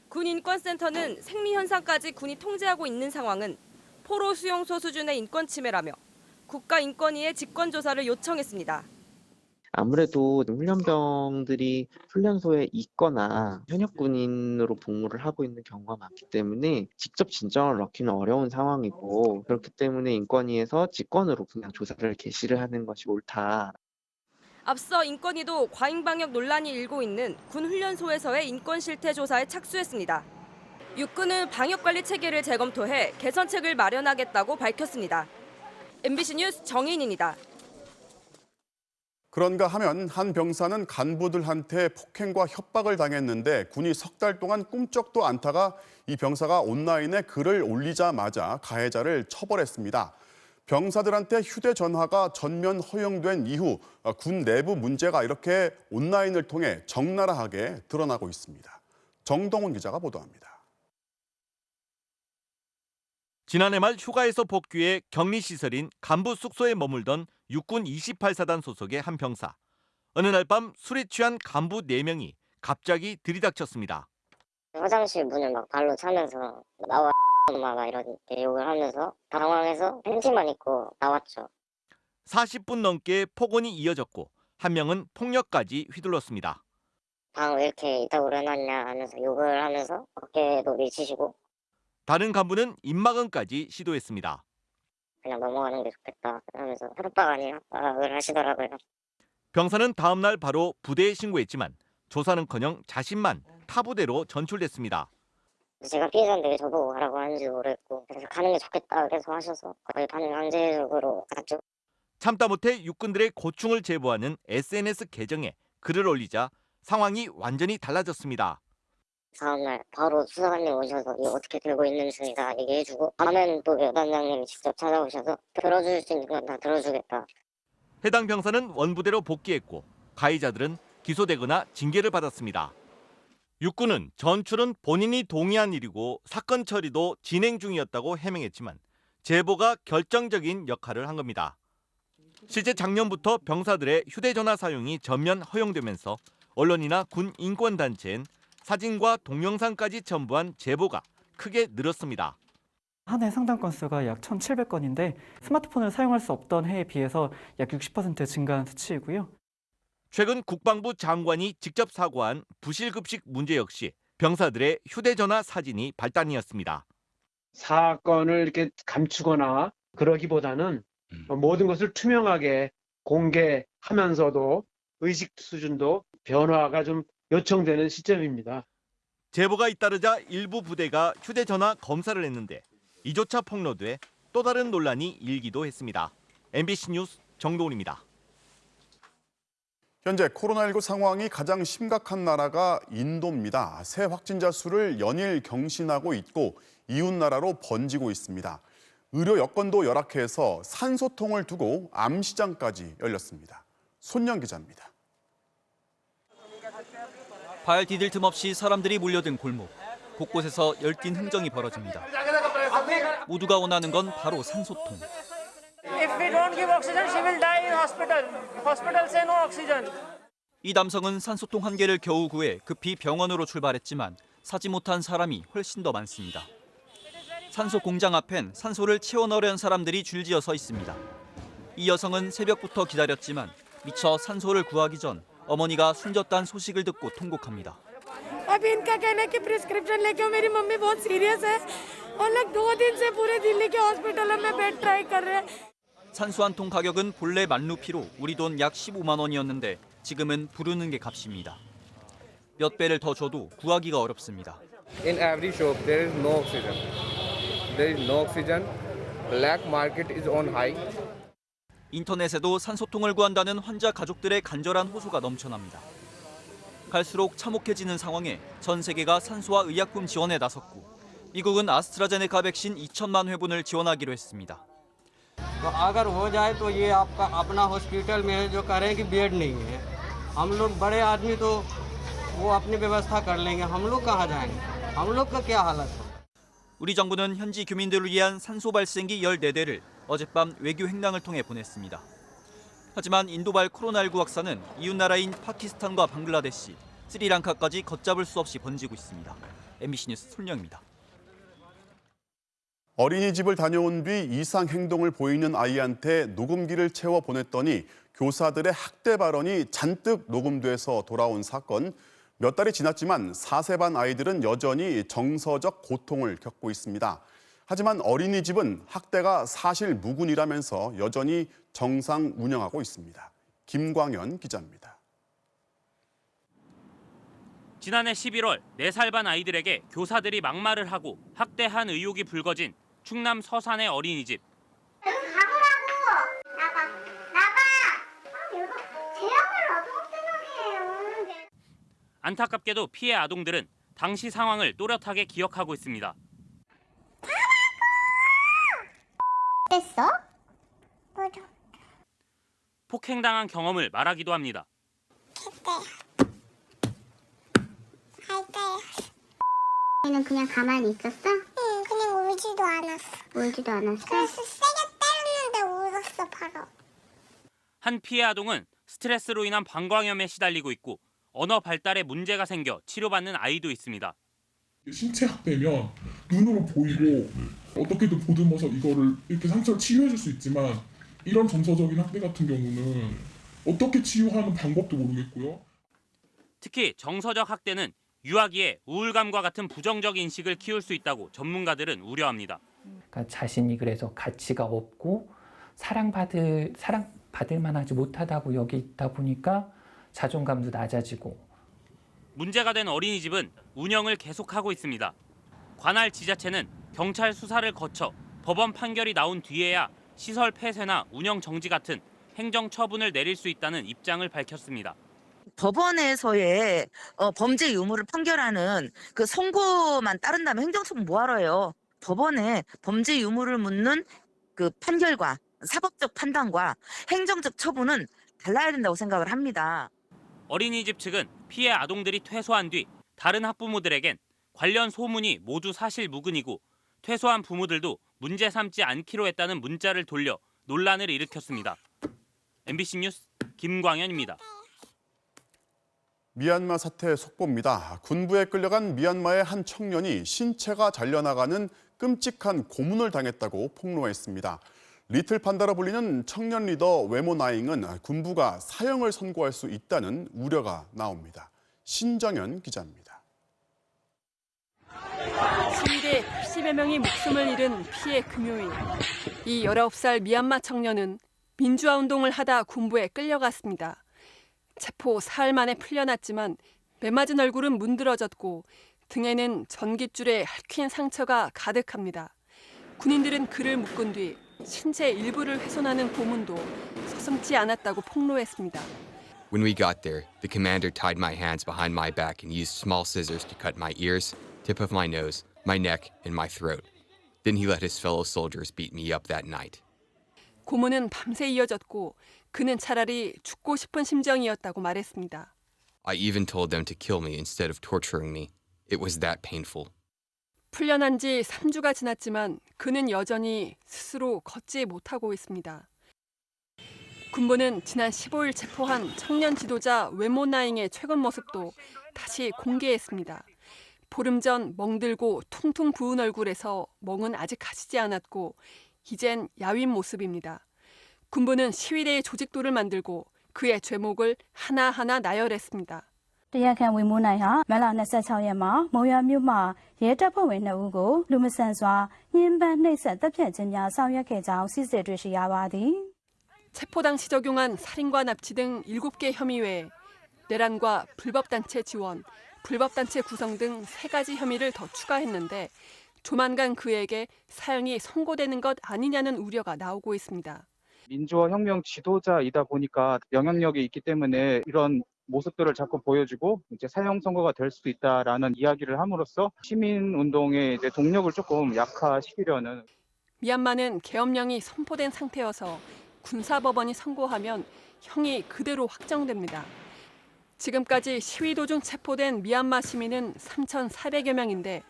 군 인권센터는 생리 현상까지 군이 통제하고 있는 상황은 포로 수용소 수준의 인권 침해라며 국가인권위에 직권조사를 요청했습니다. 아무래도 훈련병들이 훈련소에 있거나 현역 군인으로 복무를 하고 있는 경우가 많기 때문에 직접 진정을 넣기는 어려운 상황이고 그렇기 때문에 인권위에서 직권으로 그냥 조사를 개시를 하는 것이 옳다. 앞서 인권위도 과잉방역 논란이 일고 있는 군 훈련소에서의 인권 실태 조사에 착수했습니다. 육군은 방역관리 체계를 재검토해 개선책을 마련하겠다고 밝혔습니다. MBC 뉴스 정인입니다. 그런가 하면 한 병사는 간부들한테 폭행과 협박을 당했는데 군이 석 달 동안 꿈쩍도 않다가 이 병사가 온라인에 글을 올리자마자 가해자를 처벌했습니다. 병사들한테 휴대전화가 전면 허용된 이후 군 내부 문제가 이렇게 온라인을 통해 적나라하게 드러나고 있습니다. 정동훈 기자가 보도합니다. 지난해 말 휴가에서 복귀해 격리시설인 간부 숙소에 머물던 육군 28사단 소속의 한 병사. 어느 날 밤 술에 취한 간부 4명이 갑자기 들이닥쳤습니다. 화장실 문을 막 발로 차면서 나와 막 이렇게 욕을 하면서 당황해서 팬티만 입고 나왔죠. 40분 넘게 폭언이 이어졌고 한 명은 폭력까지 휘둘렀습니다. 방 왜 이렇게 이따구로 해놨냐 하면서 욕을 하면서 어깨도 밀치시고 다른 간부는 입막음까지 시도했습니다. 그냥 넘어가는 게 좋겠다 하면서 협박 아니야 협박을 하시더라고요. 병사는 다음 날 바로 부대에 신고했지만 조사는커녕 자신만 타 부대로 전출됐습니다. 제가 피해자인데 왜 저보고 가라고 하는지 모르겠고 그래서 가는 게 좋겠다 그래서 하셔서 거의 반강제적으로 갔죠. 참다 못해 육군들의 고충을 제보하는 SNS 계정에 글을 올리자 상황이 완전히 달라졌습니다. 다음날 바로 수사관님 오셔서 이거 어떻게 되고 있는 중이다 얘기해주고 밤엔 또 여단장님이 직접 찾아오셔서 들어줄 수 있는 건 다 들어주겠다. 해당 병사는 원부대로 복귀했고 가해자들은 기소되거나 징계를 받았습니다. 육군은 전출은 본인이 동의한 일이고 사건 처리도 진행 중이었다고 해명했지만 제보가 결정적인 역할을 한 겁니다. 실제 작년부터 병사들의 휴대전화 사용이 전면 허용되면서 언론이나 군 인권단체엔 사진과 동영상까지 첨부한 제보가 크게 늘었습니다. 한 해 상담 건수가 약 1,700건인데 스마트폰을 사용할 수 없던 해에 비해서 약 60% 증가한 수치이고요. 최근 국방부 장관이 직접 사과한 부실급식 문제 역시 병사들의 휴대전화 사진이 발단이었습니다. 사건을 이렇게 감추거나 그러기보다는 모든 것을 투명하게 공개하면서도 의식 수준도 변화가 좀 요청되는 시점입니다. 제보가 잇따르자 일부 부대가 휴대전화 검사를 했는데 이조차 폭로돼 또 다른 논란이 일기도 했습니다. MBC 뉴스 정도훈입니다. 현재 코로나19 상황이 가장 심각한 나라가 인도입니다. 새 확진자 수를 연일 경신하고 있고 이웃 나라로 번지고 있습니다. 의료 여건도 열악해서 산소통을 두고 암시장까지 열렸습니다. 손영 기자입니다. 발 디딜 틈 없이 사람들이 몰려든 골목. 곳곳에서 열띤 흥정이 벌어집니다. 모두가 원하는 건 바로 산소통. 이 남성은 산소통 한 개를 겨우 구해 급히 병원으로 출발했지만 사지 못한 사람이 훨씬 더 많습니다. 산소 공장 앞엔 산소를 채워 넣으려는 사람들이 줄지어 서 있습니다. 이 여성은 새벽부터 기다렸지만 미처 산소를 구하기 전 어머니가 숨졌다는 소식을 듣고 통곡합니다. अभी इनका कहना है कि प्रिस्क्रिप्शन लेके मेरी मम्मी बहुत सीरियस है और लोग 2 दिन से पूरे दिल्ली के हॉस्पिटलों में बेड ट्राई कर रहे हैं. 산소 한 통 가격은 본래 만루피로 우리 돈 약 15만 원이었는데 지금은 부르는 게 값입니다. 몇 배를 더 줘도 구하기가 어렵습니다. In every shop there is no oxygen. There is no oxygen. Black market is on high. 인터넷에도 산소통을 구한다는 환자 가족들의 간절한 호소가 넘쳐납니다. 갈수록 참혹해지는 상황에 전 세계가 산소와 의약품 지원에 나섰고 미국은 아스트라제네카 백신 2천만 회분을 지원하기로 했습니다. अगर हो जाए तो ये आपका अपना हॉस्पिटल में है जो कह रहे हैं कि बेड नहीं है हम लोग बड़े आदमी तो वो अपनी व्यवस्था कर लेंगे हम लोग कहाँ जाएंगे हम लोग का क्या हालत है. 우리 정부는 현지 교민들을 위한 산소 발생기 14대를 어젯밤 외교 행랑을 통해 보냈습니다. 하지만 인도발 코로나19 확산은 이웃 나라인 파키스탄과 방글라데시, 스리랑카까지 걷잡을 수 없이 번지고 있습니다. MBC 뉴스 손영입니다. 어린이집을 다녀온 뒤 이상 행동을 보이는 아이한테 녹음기를 채워 보냈더니 교사들의 학대 발언이 잔뜩 녹음돼서 돌아온 사건. 몇 달이 지났지만 4세반 아이들은 여전히 정서적 고통을 겪고 있습니다. 하지만 어린이집은 학대가 사실 무근이라면서 여전히 정상 운영하고 있습니다. 김광현 기자입니다. 지난해 11월 4살 반 아이들에게 교사들이 막말을 하고 학대한 의혹이 불거진 충남 서산의 어린이집. 안타깝게도 피해 아동들은 당시 상황을 또렷하게 기억하고 있습니다. 됐어? 맞아. 폭행당한 경험을 말하기도 합니다. 얘는 그냥 가만히 있었어? 응, 그냥 울지도 않았어. 울지도 않았어? 그래서 세게 때렸는데 울었어, 바로. 한 피해 아동은 스트레스로 인한 방광염에 시달리고 있고 언어 발달에 문제가 생겨 치료받는 아이도 있습니다. 신체 학대면 눈으로 보이고 어떻게든 보듬어서 이거를 이렇게 상처를 치유해줄 수 있지만 이런 정서적인 학대 같은 경우는 어떻게 치유하는 방법도 모르겠고요. 특히 정서적 학대는 유아기에 우울감과 같은 부정적 인식을 키울 수 있다고 전문가들은 우려합니다. 그러니까 자신이 그래서 가치가 없고 사랑받을 만하지 못하다고 여기다 보니까 자존감도 낮아지고. 문제가 된 어린이집은 운영을 계속하고 있습니다. 관할 지자체는 경찰 수사를 거쳐 법원 판결이 나온 뒤에야 시설 폐쇄나 운영 정지 같은 행정 처분을 내릴 수 있다는 입장을 밝혔습니다. 법원에서의 범죄 유무를 판결하는 그 선고만 따른다면 행정처분 뭐하러 해요? 법원에 범죄 유무를 묻는 그 판결과 사법적 판단과 행정적 처분은 달라야 된다고 생각을 합니다. 어린이집 측은 피해 아동들이 퇴소한 뒤 다른 학부모들에겐 관련 소문이 모두 사실 무근이고 퇴소한 부모들도 문제 삼지 않기로 했다는 문자를 돌려 논란을 일으켰습니다. MBC 뉴스 김광현입니다. 미얀마 사태 속보입니다. 군부에 끌려간 미얀마의 한 청년이 신체가 잘려나가는 끔찍한 고문을 당했다고 폭로했습니다. 리틀 판다로 불리는 청년 리더 웨모 나잉은 군부가 사형을 선고할 수 있다는 우려가 나옵니다. 신정현 기자입니다. 시위대 80여 명이 목숨을 잃은 피해 금요일. 이 19살 미얀마 청년은 민주화 운동을 하다 군부에 끌려갔습니다. 체포 사흘 만에 풀려났지만 매맞은 얼굴은 문드러졌고 등에는 전깃줄에 핥힌 상처가 가득합니다. 군인들은 그를 묶은 뒤 신체 일부를 훼손하는 고문도 서슴지 않았다고 폭로했습니다. When we got there, the commander tied my hands behind my back and used small scissors to cut my ears, tip of my nose, my neck, and my throat. Then he let his fellow soldiers beat me up that night. 고문은 밤새 이어졌고 그는 차라리 죽고 싶은 심정이었다고 말했습니다. I even told them to kill me instead of torturing me. It was that painful. 풀려난 지 3주가 지났지만 그는 여전히 스스로 걷지 못하고 있습니다. 군부는 지난 15일 체포한 청년 지도자 웨모 나잉의 최근 모습도 다시 공개했습니다. 보름 전 멍들고 퉁퉁 부은 얼굴에서 멍은 아직 가시지 않았고 이젠 야윈 모습입니다. 군부는 시위대의 조직도를 만들고 그의 죄목을 하나하나 나열했습니다. တရားခံဝင်မိုးနိုင်ဟာမလ26ရက်မှာမော်ရမြို့မှာရဲတပ်ဖွဲ့ဝင်2ဦးကိုလူမဆန်စွာညှဉ်းပန်းနှိပ်စက်တပ်ဖြတ်ခြင်းများဆောင်ရွက်ခဲ့ကြောင်းစစ်ဆေးတွေ့ရှိရပါသည်. 체포 당시 적용한 살인과 납치 등 7개 혐의 외에 내란과 불법단체 지원, 불법단체 구성 등 3가지 혐의를 더 추가했는데 조만간 그에게 사형이 선고되는 것 아니냐는 우려가 나오고 있습니다. 민주화 혁명 지도자이다 보니까 영향력이 있기 때문에 이런 모습들을 자꾸 보여주고 이제 사형 선고가 될 수도 있다라는 이야기를 함으로써 시민 운동의 이제 동력을 조금 약화시키려는. 미얀마는 계엄령이 선포된 상태여서 군사법원이 선고하면 형이 그대로 확정됩니다. 지금까지 시위 도중 체포된 미얀마 시민은 3,400여 명인데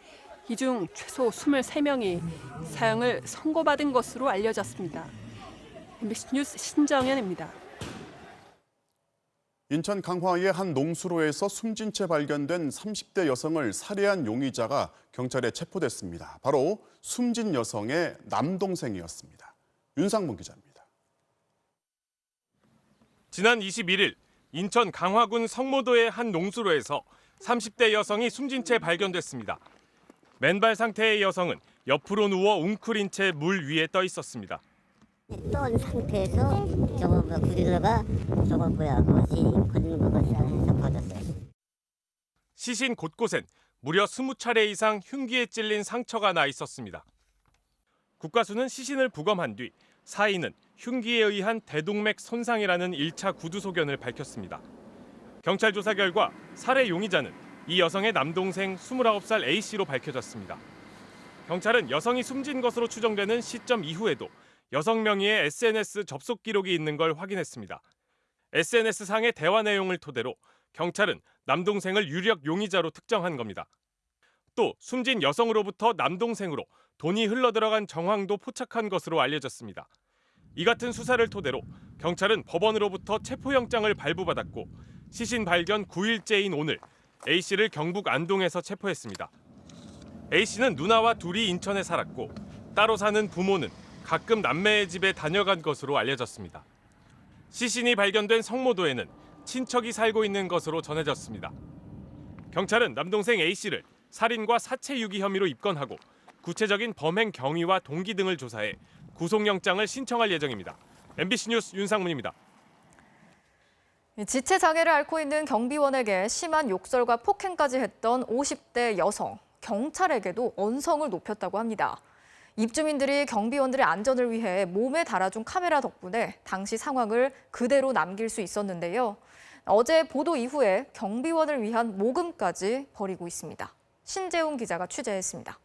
이 중 최소 23명이 사형을 선고받은 것으로 알려졌습니다. MBC 뉴스 신정현입니다. 인천 강화의 한 농수로에서 숨진 채 발견된 30대 여성을 살해한 용의자가 경찰에 체포됐습니다. 바로 숨진 여성의 남동생이었습니다. 윤상문 기자입니다. 지난 21일 인천 강화군 성모도의 한 농수로에서 30대 여성이 숨진 채 발견됐습니다. 맨발 상태의 여성은 옆으로 누워 웅크린 채 물 위에 떠 있었습니다. 떤 상태에서 저거 구리다가 저거 시신 걸리는 거 받았어요. 시신 곳곳엔 무려 20차례 이상 흉기에 찔린 상처가 나 있었습니다. 국가수는 시신을 부검한 뒤 사인은 흉기에 의한 대동맥 손상이라는 1차 구두 소견을 밝혔습니다. 경찰 조사 결과 살해 용의자는 이 여성의 남동생 29살 A씨로 밝혀졌습니다. 경찰은 여성이 숨진 것으로 추정되는 시점 이후에도 여성 명의의 SNS 접속 기록이 있는 걸 확인했습니다. SNS상의 대화 내용을 토대로 경찰은 남동생을 유력 용의자로 특정한 겁니다. 또 숨진 여성으로부터 남동생으로 돈이 흘러들어간 정황도 포착한 것으로 알려졌습니다. 이 같은 수사를 토대로 경찰은 법원으로부터 체포영장을 발부받았고 시신 발견 9일째인 오늘 A씨를 경북 안동에서 체포했습니다. A씨는 누나와 둘이 인천에 살았고 따로 사는 부모는 가끔 남매의 집에 다녀간 것으로 알려졌습니다. 시신이 발견된 성모도에는 친척이 살고 있는 것으로 전해졌습니다. 경찰은 남동생 A씨를 살인과 사체 유기 혐의로 입건하고 구체적인 범행 경위와 동기 등을 조사해 구속영장을 신청할 예정입니다. MBC 뉴스 윤상문입니다. 지체 장애를 앓고 있는 경비원에게 심한 욕설과 폭행까지 했던 50대 여성. 경찰에게도 언성을 높였다고 합니다. 입주민들이 경비원들의 안전을 위해 몸에 달아준 카메라 덕분에 당시 상황을 그대로 남길 수 있었는데요. 어제 보도 이후에 경비원을 위한 모금까지 벌이고 있습니다. 신재웅 기자가 취재했습니다.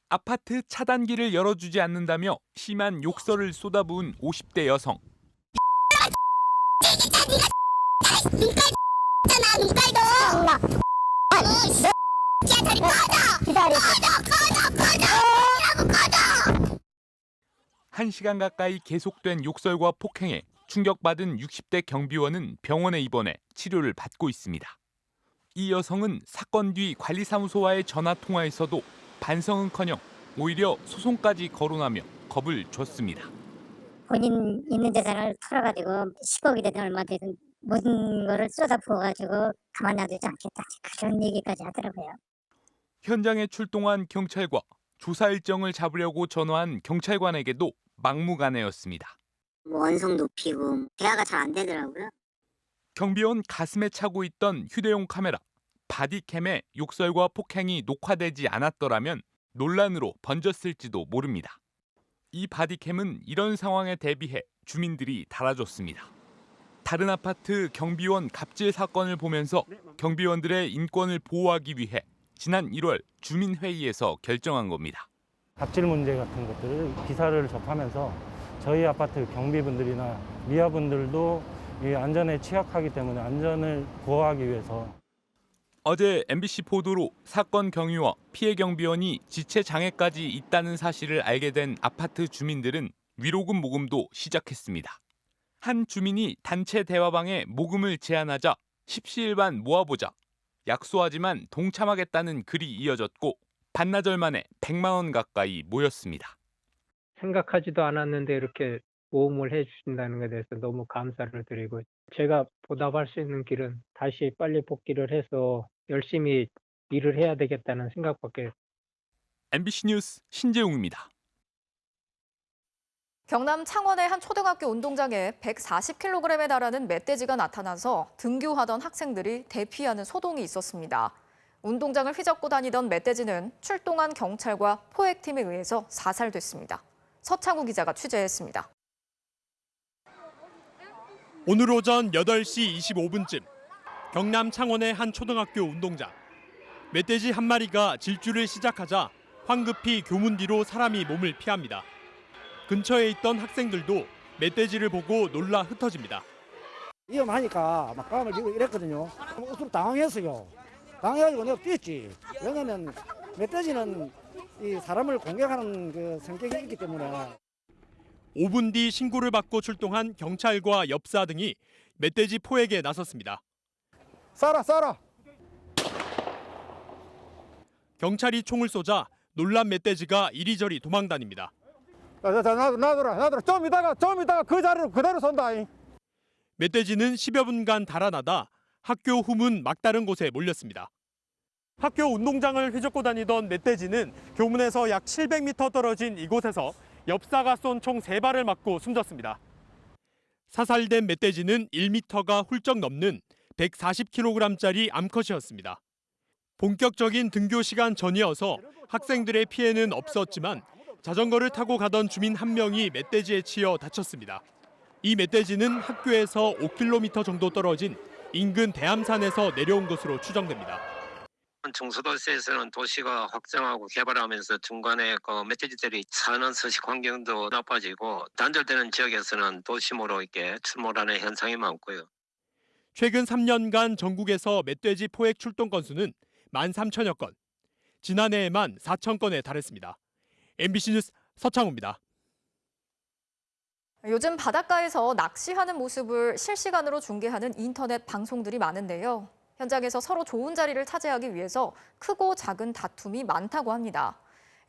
아파트 차단기를 열어주지 않는다며 심한 욕설을 쏟아부은 50대 여성. 한 시간 가까이 계속된 욕설과 폭행에 충격받은 60대 경비원은 병원에 입원해 치료를 받고 있습니다. 이 여성은 사건 뒤 관리사무소와의 전화통화에서도 반성은커녕 오히려 소송까지 거론하며 겁을 줬습니다. 본인 있는 재산을 털어가지고 10억이 되든 얼마 되든 모든 거를 쏟아부어가지고 가만 놔두지 않겠다. 그런 얘기까지 하더라고요. 현장에 출동한 경찰과 조사 일정을 잡으려고 전화한 경찰관에게도 막무가내였습니다. 원성 높이고 대화가 잘 안 되더라고요. 경비원 가슴에 차고 있던 휴대용 카메라, 바디캠에 욕설과 폭행이 녹화되지 않았더라면 논란으로 번졌을지도 모릅니다. 이 바디캠은 이런 상황에 대비해 주민들이 달아줬습니다. 다른 아파트 경비원 갑질 사건을 보면서 경비원들의 인권을 보호하기 위해 지난 1월 주민회의에서 결정한 겁니다. 갑질 문제 같은 것들을 기사를 접하면서 저희 아파트 경비분들이나 미화분들도 이 안전에 취약하기 때문에 안전을 보호하기 위해서 어제 MBC 보도로 사건 경위와 피해 경비원이 지체 장애까지 있다는 사실을 알게 된 아파트 주민들은 위로금 모금도 시작했습니다. 한 주민이 단체 대화방에 모금을 제안하자 십시일반 모아보자, 약소하지만 동참하겠다는 글이 이어졌고 반나절 만에 100만 원 가까이 모였습니다. 생각하지도 않았는데 이렇게 모험을 해주신다는 것에 대해서 너무 감사를 드리고 제가 보답할 수 있는 길은 다시 빨리 복귀를 해서 열심히 일을 해야 되겠다는 생각밖에. MBC 뉴스 신재웅입니다. 경남 창원의 한 초등학교 운동장에 140kg에 달하는 멧돼지가 나타나서 등교하던 학생들이 대피하는 소동이 있었습니다. 운동장을 휘젓고 다니던 멧돼지는 출동한 경찰과 포획팀에 의해서 사살됐습니다. 서창우 기자가 취재했습니다. 오늘 오전 8시 25분쯤 경남 창원의 한 초등학교 운동장. 멧돼지 한 마리가 질주를 시작하자 황급히 교문 뒤로 사람이 몸을 피합니다. 근처에 있던 학생들도 멧돼지를 보고 놀라 흩어집니다. 위험하니까 막 가음을 지고 이랬거든요. 옷으로 당황했어요. 당해가지고 내가 뛰었지. 왜냐면 멧돼지는 이 사람을 공격하는 그 성격이 있기 때문에. 5분 뒤 신고를 받고 출동한 경찰과 엽사 등이 멧돼지 포획에 나섰습니다. 쏴라! 경찰이 총을 쏘자 놀란 멧돼지가 이리저리 도망다닙니다. 놔둬라. 좀 이따가 그 자리로 그대로 쏜다. 멧돼지는 10여 분간 달아나다 학교 후문 막다른 곳에 몰렸습니다. 학교 운동장을 휘젓고 다니던 멧돼지는 교문에서 약 700m 떨어진 이곳에서 엽사가 쏜 총 3발을 맞고 숨졌습니다. 사살된 멧돼지는 1m가 훌쩍 넘는 140kg짜리 암컷이었습니다. 본격적인 등교 시간 전이어서 학생들의 피해는 없었지만 자전거를 타고 가던 주민 한 명이 멧돼지에 치여 다쳤습니다. 이 멧돼지는 학교에서 5km 정도 떨어진 인근 대암산에서 내려온 것으로 추정됩니다. 중소도시에서는 도시가 확장하고 개발하면서 중간에 멧돼지들이 사는 서식 환경도 나빠지고 단절되는 지역에서는 도심으로 이렇게 출몰하는 현상이 많고요. 최근 3년간 전국에서 멧돼지 포획 출동 건수는 13,000여 건, 지난해에만 4,000건에 달했습니다. MBC 뉴스 서창우입니다. 요즘 바닷가에서 낚시하는 모습을 실시간으로 중계하는 인터넷 방송들이 많은데요. 현장에서 서로 좋은 자리를 차지하기 위해서 크고 작은 다툼이 많다고 합니다.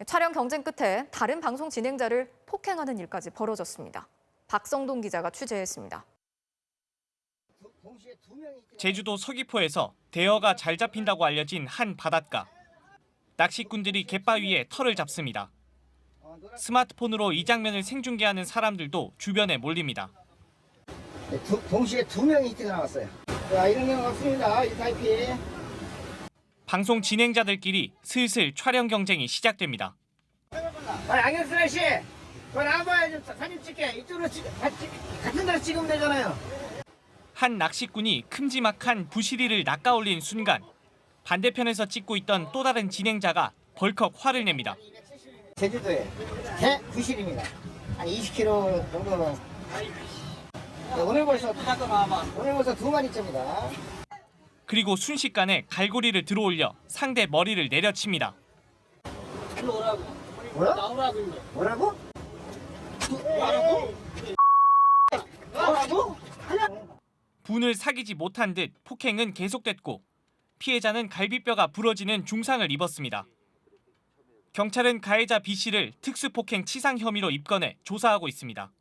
촬영 경쟁 끝에 다른 방송 진행자를 폭행하는 일까지 벌어졌습니다. 박성동 기자가 취재했습니다. 제주도 서귀포에서 대어가 잘 잡힌다고 알려진 한 바닷가. 낚시꾼들이 갯바위에 털을 잡습니다. 스마트폰으로 이 장면을 생중계하는 사람들도 주변에 몰립니다. 동시에 2명이 뛰어나왔어요. 자, 이런 경우 없습니다. 이 타입이. 방송 진행자들끼리 슬슬 촬영 경쟁이 시작됩니다. 안경순 씨, 그거 나와봐야 좀 사진 찍게. 이쪽으로 같은 데로 찍으면 되잖아요. 한 낚시꾼이 큼지막한 부시리를 낚아올린 순간 반대편에서 찍고 있던 또 다른 진행자가 벌컥 화를 냅니다. 제주도에 새 부실입니다. 한 20kg 정도는. 오늘 벌써 2마리째입니다. 그리고 순식간에 갈고리를 들어올려 상대 머리를 내려칩니다. 뭐라고? 분을 사귀지 못한 듯 폭행은 계속됐고 피해자는 갈비뼈가 부러지는 중상을 입었습니다. 경찰은 가해자 B 씨를 특수폭행 치상 혐의로 입건해 조사하고 있습니다.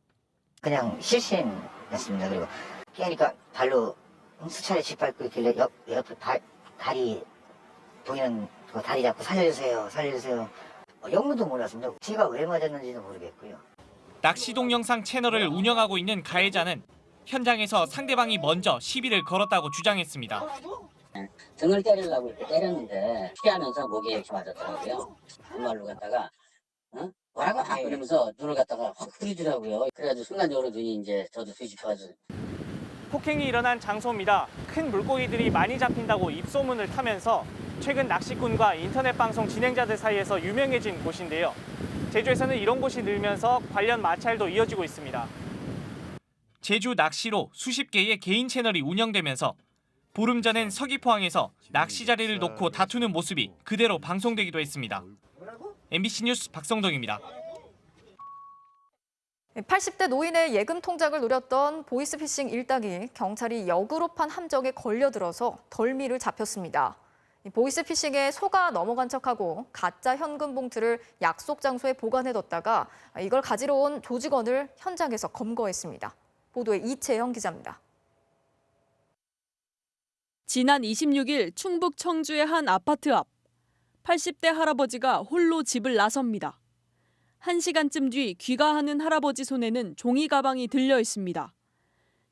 그냥 실신했습니다. 그리고 깨니까 발로 수차례 짓밟고 있길래 옆에 다리 보이는 그 다리 잡고 살려주세요. 영문도 몰랐습니다. 제가 왜 맞았는지도 모르겠고요. 낚시 동영상 채널을 운영하고 있는 가해자는 현장에서 상대방이 먼저 시비를 걸었다고 주장했습니다. 등을 때리려고 이렇게 때렸는데 피하면서 목에 이렇게 맞았더라고요. 그 말로 갖다가 뭐라고 그러면서 눈을 갖다가 확 흐리더라고요. 그래가지고 순간적으로 눈이 이제 저도 뒤집혀가지고. 폭행이 일어난 장소입니다. 큰 물고기들이 많이 잡힌다고 입소문을 타면서 최근 낚시꾼과 인터넷 방송 진행자들 사이에서 유명해진 곳인데요. 제주에서는 이런 곳이 늘면서 관련 마찰도 이어지고 있습니다. 제주 낚시로 수십 개의 개인 채널이 운영되면서 보름 전엔 서귀포항에서 낚시 자리를 놓고 다투는 모습이 그대로 방송되기도 했습니다. MBC 뉴스 박성동입니다. 80대 노인의 예금 통장을 노렸던 보이스피싱 일당이 경찰이 역으로 판 함정에 걸려들어서 덜미를 잡혔습니다. 보이스피싱에 속아 넘어간 척하고 가짜 현금 봉투를 약속 장소에 보관해뒀다가 이걸 가지러 온 조직원을 현장에서 검거했습니다. 보도에 이채영 기자입니다. 지난 26일 충북 청주의 한 아파트 앞 80대 할아버지가 홀로 집을 나섭니다. 1시간쯤 뒤 귀가하는 할아버지 손에는 종이 가방이 들려 있습니다.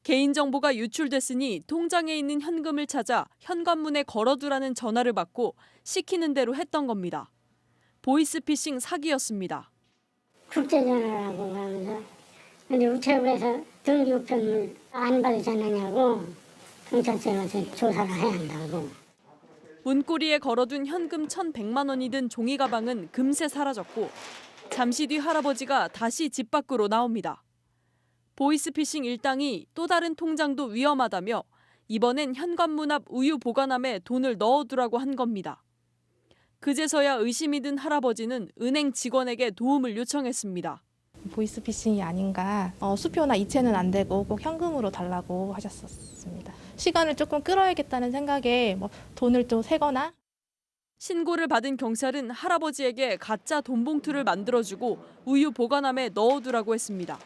개인정보가 유출됐으니 통장에 있는 현금을 찾아 현관문에 걸어두라는 전화를 받고 시키는 대로 했던 겁니다. 보이스피싱 사기였습니다. 국제전화라고 하면서 근데 우체국에서 등기우편물 안 받지 않느냐고 경찰서에 가서 조사를 해야 한다고. 문고리에 걸어둔 현금 1,100만 원이 든 종이 가방은 금세 사라졌고 잠시 뒤 할아버지가 다시 집 밖으로 나옵니다. 보이스피싱 일당이 또 다른 통장도 위험하다며 이번엔 현관문 앞 우유 보관함에 돈을 넣어두라고 한 겁니다. 그제서야 의심이 든 할아버지는 은행 직원에게 도움을 요청했습니다. 보이스피싱이 아닌가, 수표나 이체는 안 되고 꼭 현금으로 달라고 하셨었습니다. 시간을 조금 끌어야겠다는 생각에 돈을 좀 세거나. 신고를 받은 경찰은 할아버지에게 가짜 돈 봉투를 만들어주고 우유 보관함에 넣어두라고 했습니다.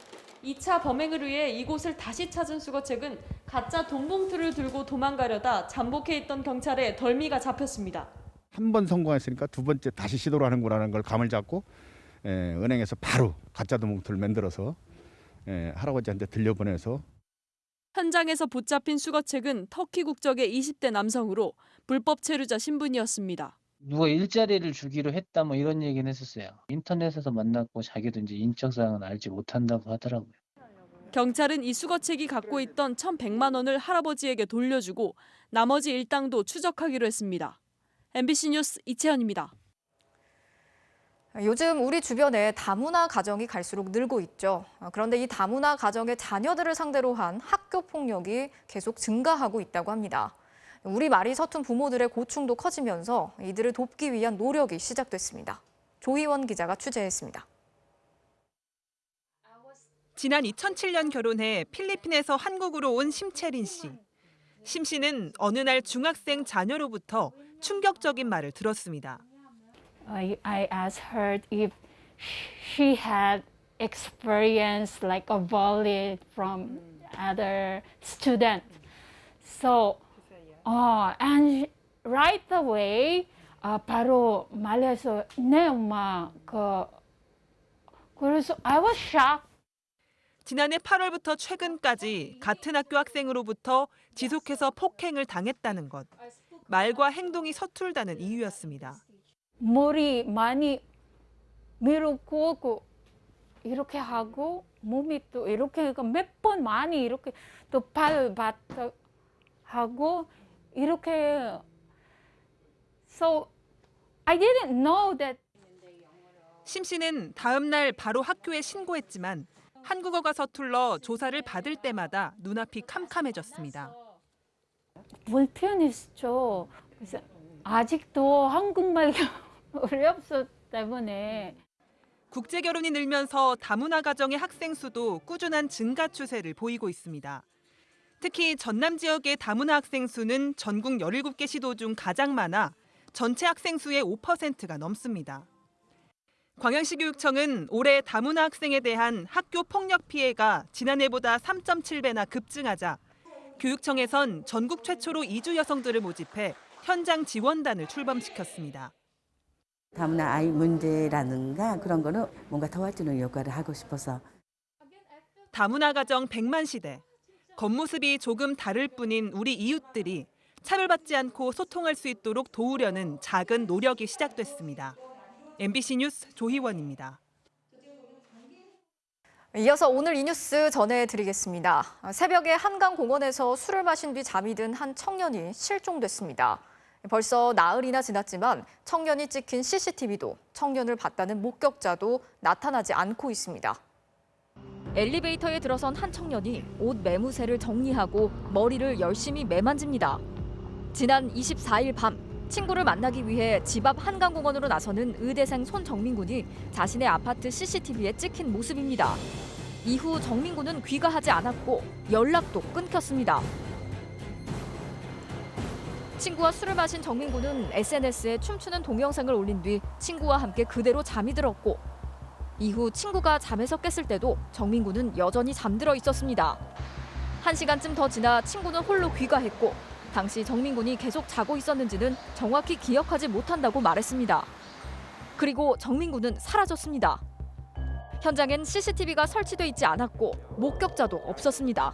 2차 범행을 위해 이곳을 다시 찾은 수거책은 가짜 돈 봉투를 들고 도망가려다 잠복해 있던 경찰에 덜미가 잡혔습니다. 한 번 성공했으니까 두 번째 다시 시도를 하는구나라는 걸 감을 잡고 은행에서 바로 가짜 돈 봉투를 만들어서 할아버지한테 들려보내서. 현장에서 붙잡힌 수거책은 터키 국적의 20대 남성으로 불법 체류자 신분이었습니다. 누가 일자리를 주기로 했다 뭐 이런 얘기는 했었어요. 인터넷에서 만났고 자기도 이제 인적 사항은 알지 못한다고 하더라고요. 경찰은 이 수거책이 갖고 있던 1,100만 원을 할아버지에게 돌려주고 나머지 일당도 추적하기로 했습니다. MBC 뉴스 이채연입니다. 요즘 우리 주변에 다문화 가정이 갈수록 늘고 있죠. 그런데 이 다문화 가정의 자녀들을 상대로 한 학교 폭력이 계속 증가하고 있다고 합니다. 우리 말이 서툰 부모들의 고충도 커지면서 이들을 돕기 위한 노력이 시작됐습니다. 조희원 기자가 취재했습니다. 지난 2007년 결혼해 필리핀에서 한국으로 온 심채린 씨. 심 씨는 어느 날 중학생 자녀로부터 충격적인 말을 들었습니다. I asked her if she had experienced like a bully from other students. So, and right away, 바로 말해서 네 엄마 그래서 I was shocked. 지난해 8월부터 최근까지 같은 학교 학생으로부터 지속해서 폭행을 당했다는 것. 말과 행동이 서툴다는 이유였습니다. 머리 많이 밀고 이렇게 하고 몸이 또 이렇게 몇 번 많이 이렇게 또 발 하고 이렇게. So I didn't know that. 심 씨는 다음 날 바로 학교에 신고했지만 한국어가 서툴러 조사를 받을 때마다 눈앞이 캄캄해졌습니다. 불편했죠. 그래서 아직도 한국말 어렵기 때문에. 국제 결혼이 늘면서 다문화 가정의 학생 수도 꾸준한 증가 추세를 보이고 있습니다. 특히 전남 지역의 다문화 학생 수는 전국 17개 시도 중 가장 많아 전체 학생 수의 5%가 넘습니다. 광양시 교육청은 올해 다문화 학생에 대한 학교 폭력 피해가 지난해보다 3.7배나 급증하자 교육청에선 전국 최초로 이주 여성들을 모집해 현장 지원단을 출범시켰습니다. 다문화 아이 문제라든가 그런 거는 뭔가 도와주는 역할을 하고 싶어서. 다문화 가정 100만 시대. 겉모습이 조금 다를 뿐인 우리 이웃들이 차별받지 않고 소통할 수 있도록 도우려는 작은 노력이 시작됐습니다. MBC 뉴스 조희원입니다. 이어서 오늘 이 뉴스 전해드리겠습니다. 새벽에 한강공원에서 술을 마신 뒤 잠이 든 한 청년이 실종됐습니다. 벌써 나흘이나 지났지만 청년이 찍힌 CCTV도 청년을 봤다는 목격자도 나타나지 않고 있습니다. 엘리베이터에 들어선 한 청년이 옷 매무새를 정리하고 머리를 열심히 매만집니다. 지난 24일 밤 친구를 만나기 위해 집 앞 한강공원으로 나서는 의대생 손정민군이 자신의 아파트 CCTV에 찍힌 모습입니다. 이후 정민군은 귀가하지 않았고 연락도 끊겼습니다. 친구와 술을 마신 정민군은 SNS에 춤추는 동영상을 올린 뒤 친구와 함께 그대로 잠이 들었고 이후 친구가 잠에서 깼을 때도 정민군은 여전히 잠들어 있었습니다. 1시간쯤 더 지나 친구는 홀로 귀가했고 당시 정민군이 계속 자고 있었는지는 정확히 기억하지 못한다고 말했습니다. 그리고 정민군은 사라졌습니다. 현장엔 CCTV가 설치돼 있지 않았고 목격자도 없었습니다.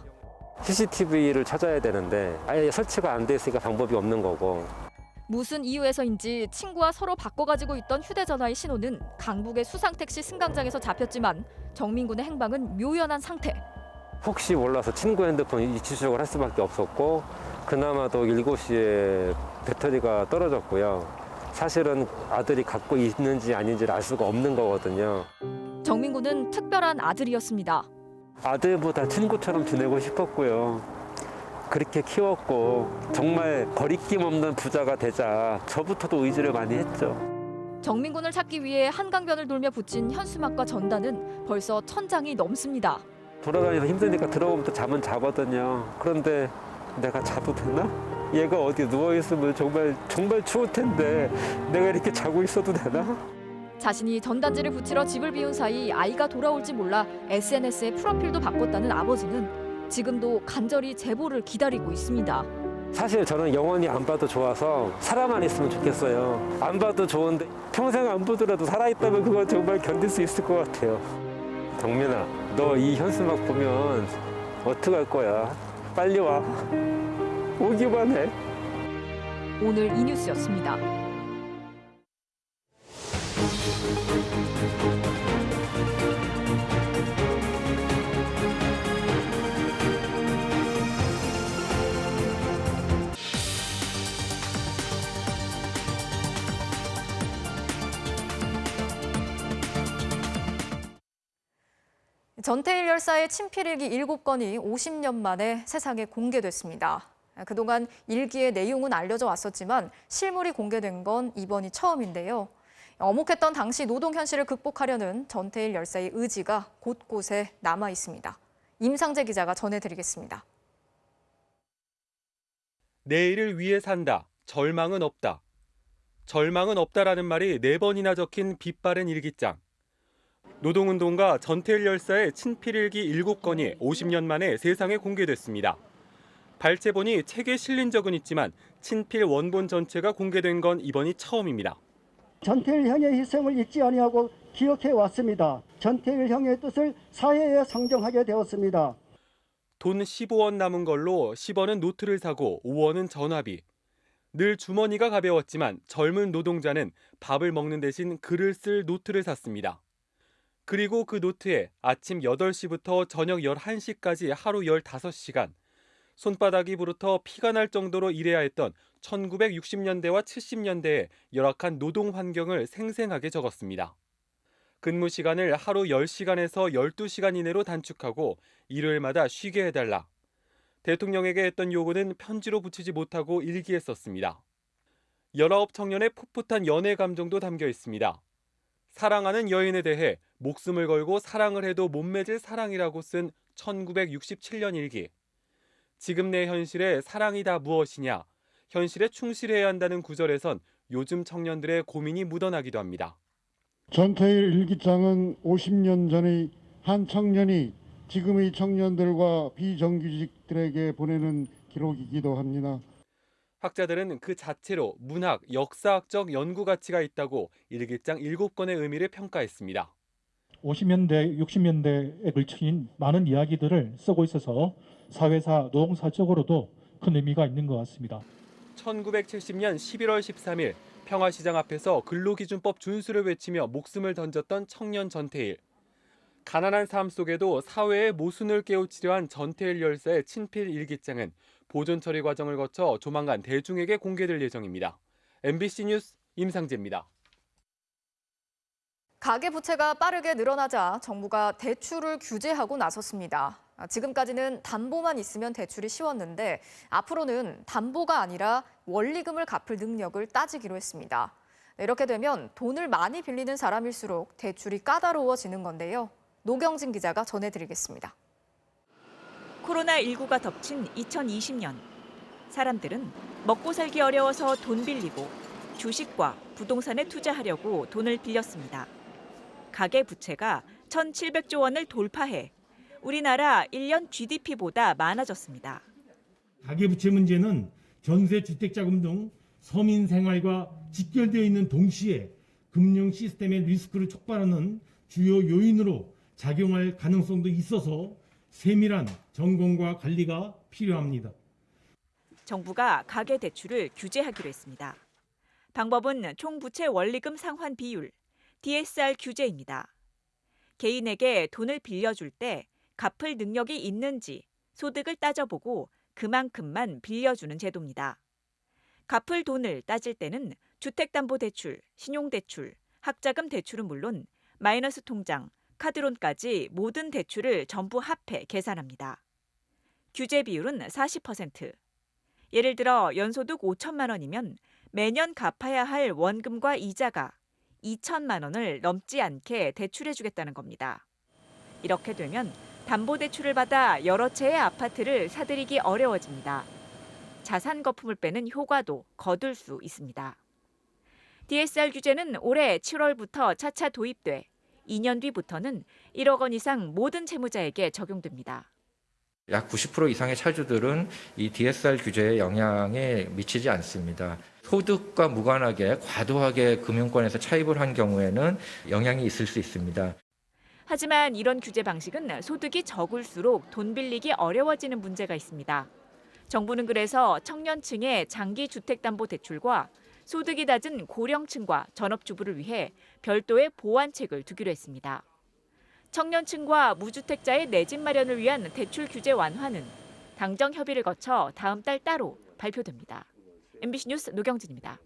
CCTV를 찾아야 되는데 아예 설치가 안 돼 있으니까 방법이 없는 거고. 무슨 이유에서인지 친구와 서로 바꿔가지고 있던 휴대전화의 신호는 강북의 수상택시 승강장에서 잡혔지만 정민군의 행방은 묘연한 상태. 혹시 몰라서 친구 핸드폰 위치 추적을 할 수밖에 없었고 그나마도 7시에 배터리가 떨어졌고요. 사실은 아들이 갖고 있는지 아닌지를 알 수가 없는 거거든요. 정민군은 특별한 아들이었습니다. 아들보다 친구처럼 지내고 싶었고요. 그렇게 키웠고 정말 거리낌 없는 부자가 되자 저부터도 의지를 많이 했죠. 정민군을 찾기 위해 한강변을 돌며 붙인 현수막과 전단은 벌써 1000장이 넘습니다. 돌아다니면서 힘드니까 들어오면 또 잠은 자거든요. 그런데 내가 자도 되나? 얘가 어디 누워있으면 정말 추울 텐데 내가 이렇게 자고 있어도 되나? 자신이 전단지를 붙이러 집을 비운 사이 아이가 돌아올지 몰라 SNS에 프로필도 바꿨다는 아버지는 지금도 간절히 제보를 기다리고 있습니다. 사실 저는 영원히 안 봐도 좋아서 살아만 있으면 좋겠어요. 안 봐도 좋은데 평생 안 보더라도 살아있다면 그건 정말 견딜 수 있을 것 같아요. 정민아, 너 이 현수막 보면 어떡할 거야? 빨리 와. 오기만 해. 오늘 이 뉴스였습니다. 전태일 열사의 친필일기 7건이 50년 만에 세상에 공개됐습니다. 그동안 일기의 내용은 알려져 왔었지만 실물이 공개된 건 이번이 처음인데요. 엄혹했던 당시 노동 현실을 극복하려는 전태일 열사의 의지가 곳곳에 남아 있습니다. 임상재 기자가 전해드리겠습니다. 내일을 위해 산다. 절망은 없다. 절망은 없다라는 말이 4번이나 적힌 빛바랜 일기장. 노동운동가 전태일 열사의 친필일기 7건이 50년 만에 세상에 공개됐습니다. 발제본이 책에 실린 적은 있지만 친필 원본 전체가 공개된 건 이번이 처음입니다. 전태일 형의 희생을 잊지 아니하고 기억해 왔습니다. 전태일 형의 뜻을 사회에 상정하게 되었습니다. 돈 15원 남은 걸로 10원은 노트를 사고 5원은 전화비. 늘 주머니가 가벼웠지만 젊은 노동자는 밥을 먹는 대신 글을 쓸 노트를 샀습니다. 그리고 그 노트에 아침 8시부터 저녁 11시까지 하루 15시간, 손바닥이 부르터 피가 날 정도로 일해야 했던 1960년대와 70년대의 열악한 노동 환경을 생생하게 적었습니다. 근무 시간을 하루 10시간에서 12시간 이내로 단축하고 일요일마다 쉬게 해달라. 대통령에게 했던 요구는 편지로 붙이지 못하고 일기에 썼습니다. 19 청년의 풋풋한 연애 감정도 담겨 있습니다. 사랑하는 여인에 대해 목숨을 걸고 사랑을 해도 못 맺을 사랑이라고 쓴 1967년 일기. 지금 내 현실에 사랑이 다 무엇이냐, 현실에 충실해야 한다는 구절에선 요즘 청년들의 고민이 묻어나기도 합니다. 전태일 일기장은 50년 전의 한 청년이 지금의 청년들과 비정규직들에게 보내는 기록이기도 합니다. 학자들은 그 자체로 문학, 역사학적 연구 가치가 있다고 일기장 7권의 의미를 평가했습니다. 50년대, 60년대에 걸친 많은 이야기들을 쓰고 있어서 사회사, 노동사적으로도 큰 의미가 있는 것 같습니다. 1970년 11월 13일 평화시장 앞에서 근로기준법 준수를 외치며 목숨을 던졌던 청년 전태일. 가난한 삶 속에도 사회의 모순을 깨우치려 한 전태일 열사의 친필 일기장은 보존 처리 과정을 거쳐 조만간 대중에게 공개될 예정입니다. MBC 뉴스 임상재입니다. 가계부채가 빠르게 늘어나자 정부가 대출을 규제하고 나섰습니다. 지금까지는 담보만 있으면 대출이 쉬웠는데 앞으로는 담보가 아니라 원리금을 갚을 능력을 따지기로 했습니다. 이렇게 되면 돈을 많이 빌리는 사람일수록 대출이 까다로워지는 건데요. 노경진 기자가 전해드리겠습니다. 코로나19가 덮친 2020년. 사람들은 먹고 살기 어려워서 돈 빌리고 주식과 부동산에 투자하려고 돈을 빌렸습니다. 가계부채가 1,700조 원을 돌파해 우리나라 1년 GDP보다 많아졌습니다. 가계부채 문제는 전세 주택자금 등 서민 생활과 직결되어 있는 동시에 금융 시스템의 리스크를 촉발하는 주요 요인으로 작용할 가능성도 있어서 세밀한 점검과 관리가 필요합니다. 정부가 가계대출을 규제하기로 했습니다. 방법은 총부채 원리금 상환 비율, DSR 규제입니다. 개인에게 돈을 빌려줄 때 갚을 능력이 있는지 소득을 따져보고 그만큼만 빌려주는 제도입니다. 갚을 돈을 따질 때는 주택담보대출, 신용대출, 학자금 대출은 물론 마이너스 통장, 카드론까지 모든 대출을 전부 합해 계산합니다. 규제 비율은 40%. 예를 들어 연소득 5천만 원이면 매년 갚아야 할 원금과 이자가 2천만 원을 넘지 않게 대출해주겠다는 겁니다. 이렇게 되면 담보대출을 받아 여러 채의 아파트를 사들이기 어려워집니다. 자산 거품을 빼는 효과도 거둘 수 있습니다. DSR 규제는 올해 7월부터 차차 도입돼 2년 뒤부터는 1억 원 이상 모든 채무자에게 적용됩니다. 약 90% 이상의 차주들은 이 DSR 규제에 영향에 미치지 않습니다. 소득과 무관하게 과도하게 금융권에서 차입을 한 경우에는 영향이 있을 수 있습니다. 하지만 이런 규제 방식은 소득이 적을수록 돈 빌리기 어려워지는 문제가 있습니다. 정부는 그래서 청년층의 장기 주택담보대출과 소득이 낮은 고령층과 전업주부를 위해 별도의 보완책을 두기로 했습니다. 청년층과 무주택자의 내 집 마련을 위한 대출 규제 완화는 당정 협의를 거쳐 다음 달 따로 발표됩니다. MBC 뉴스 노경진입니다.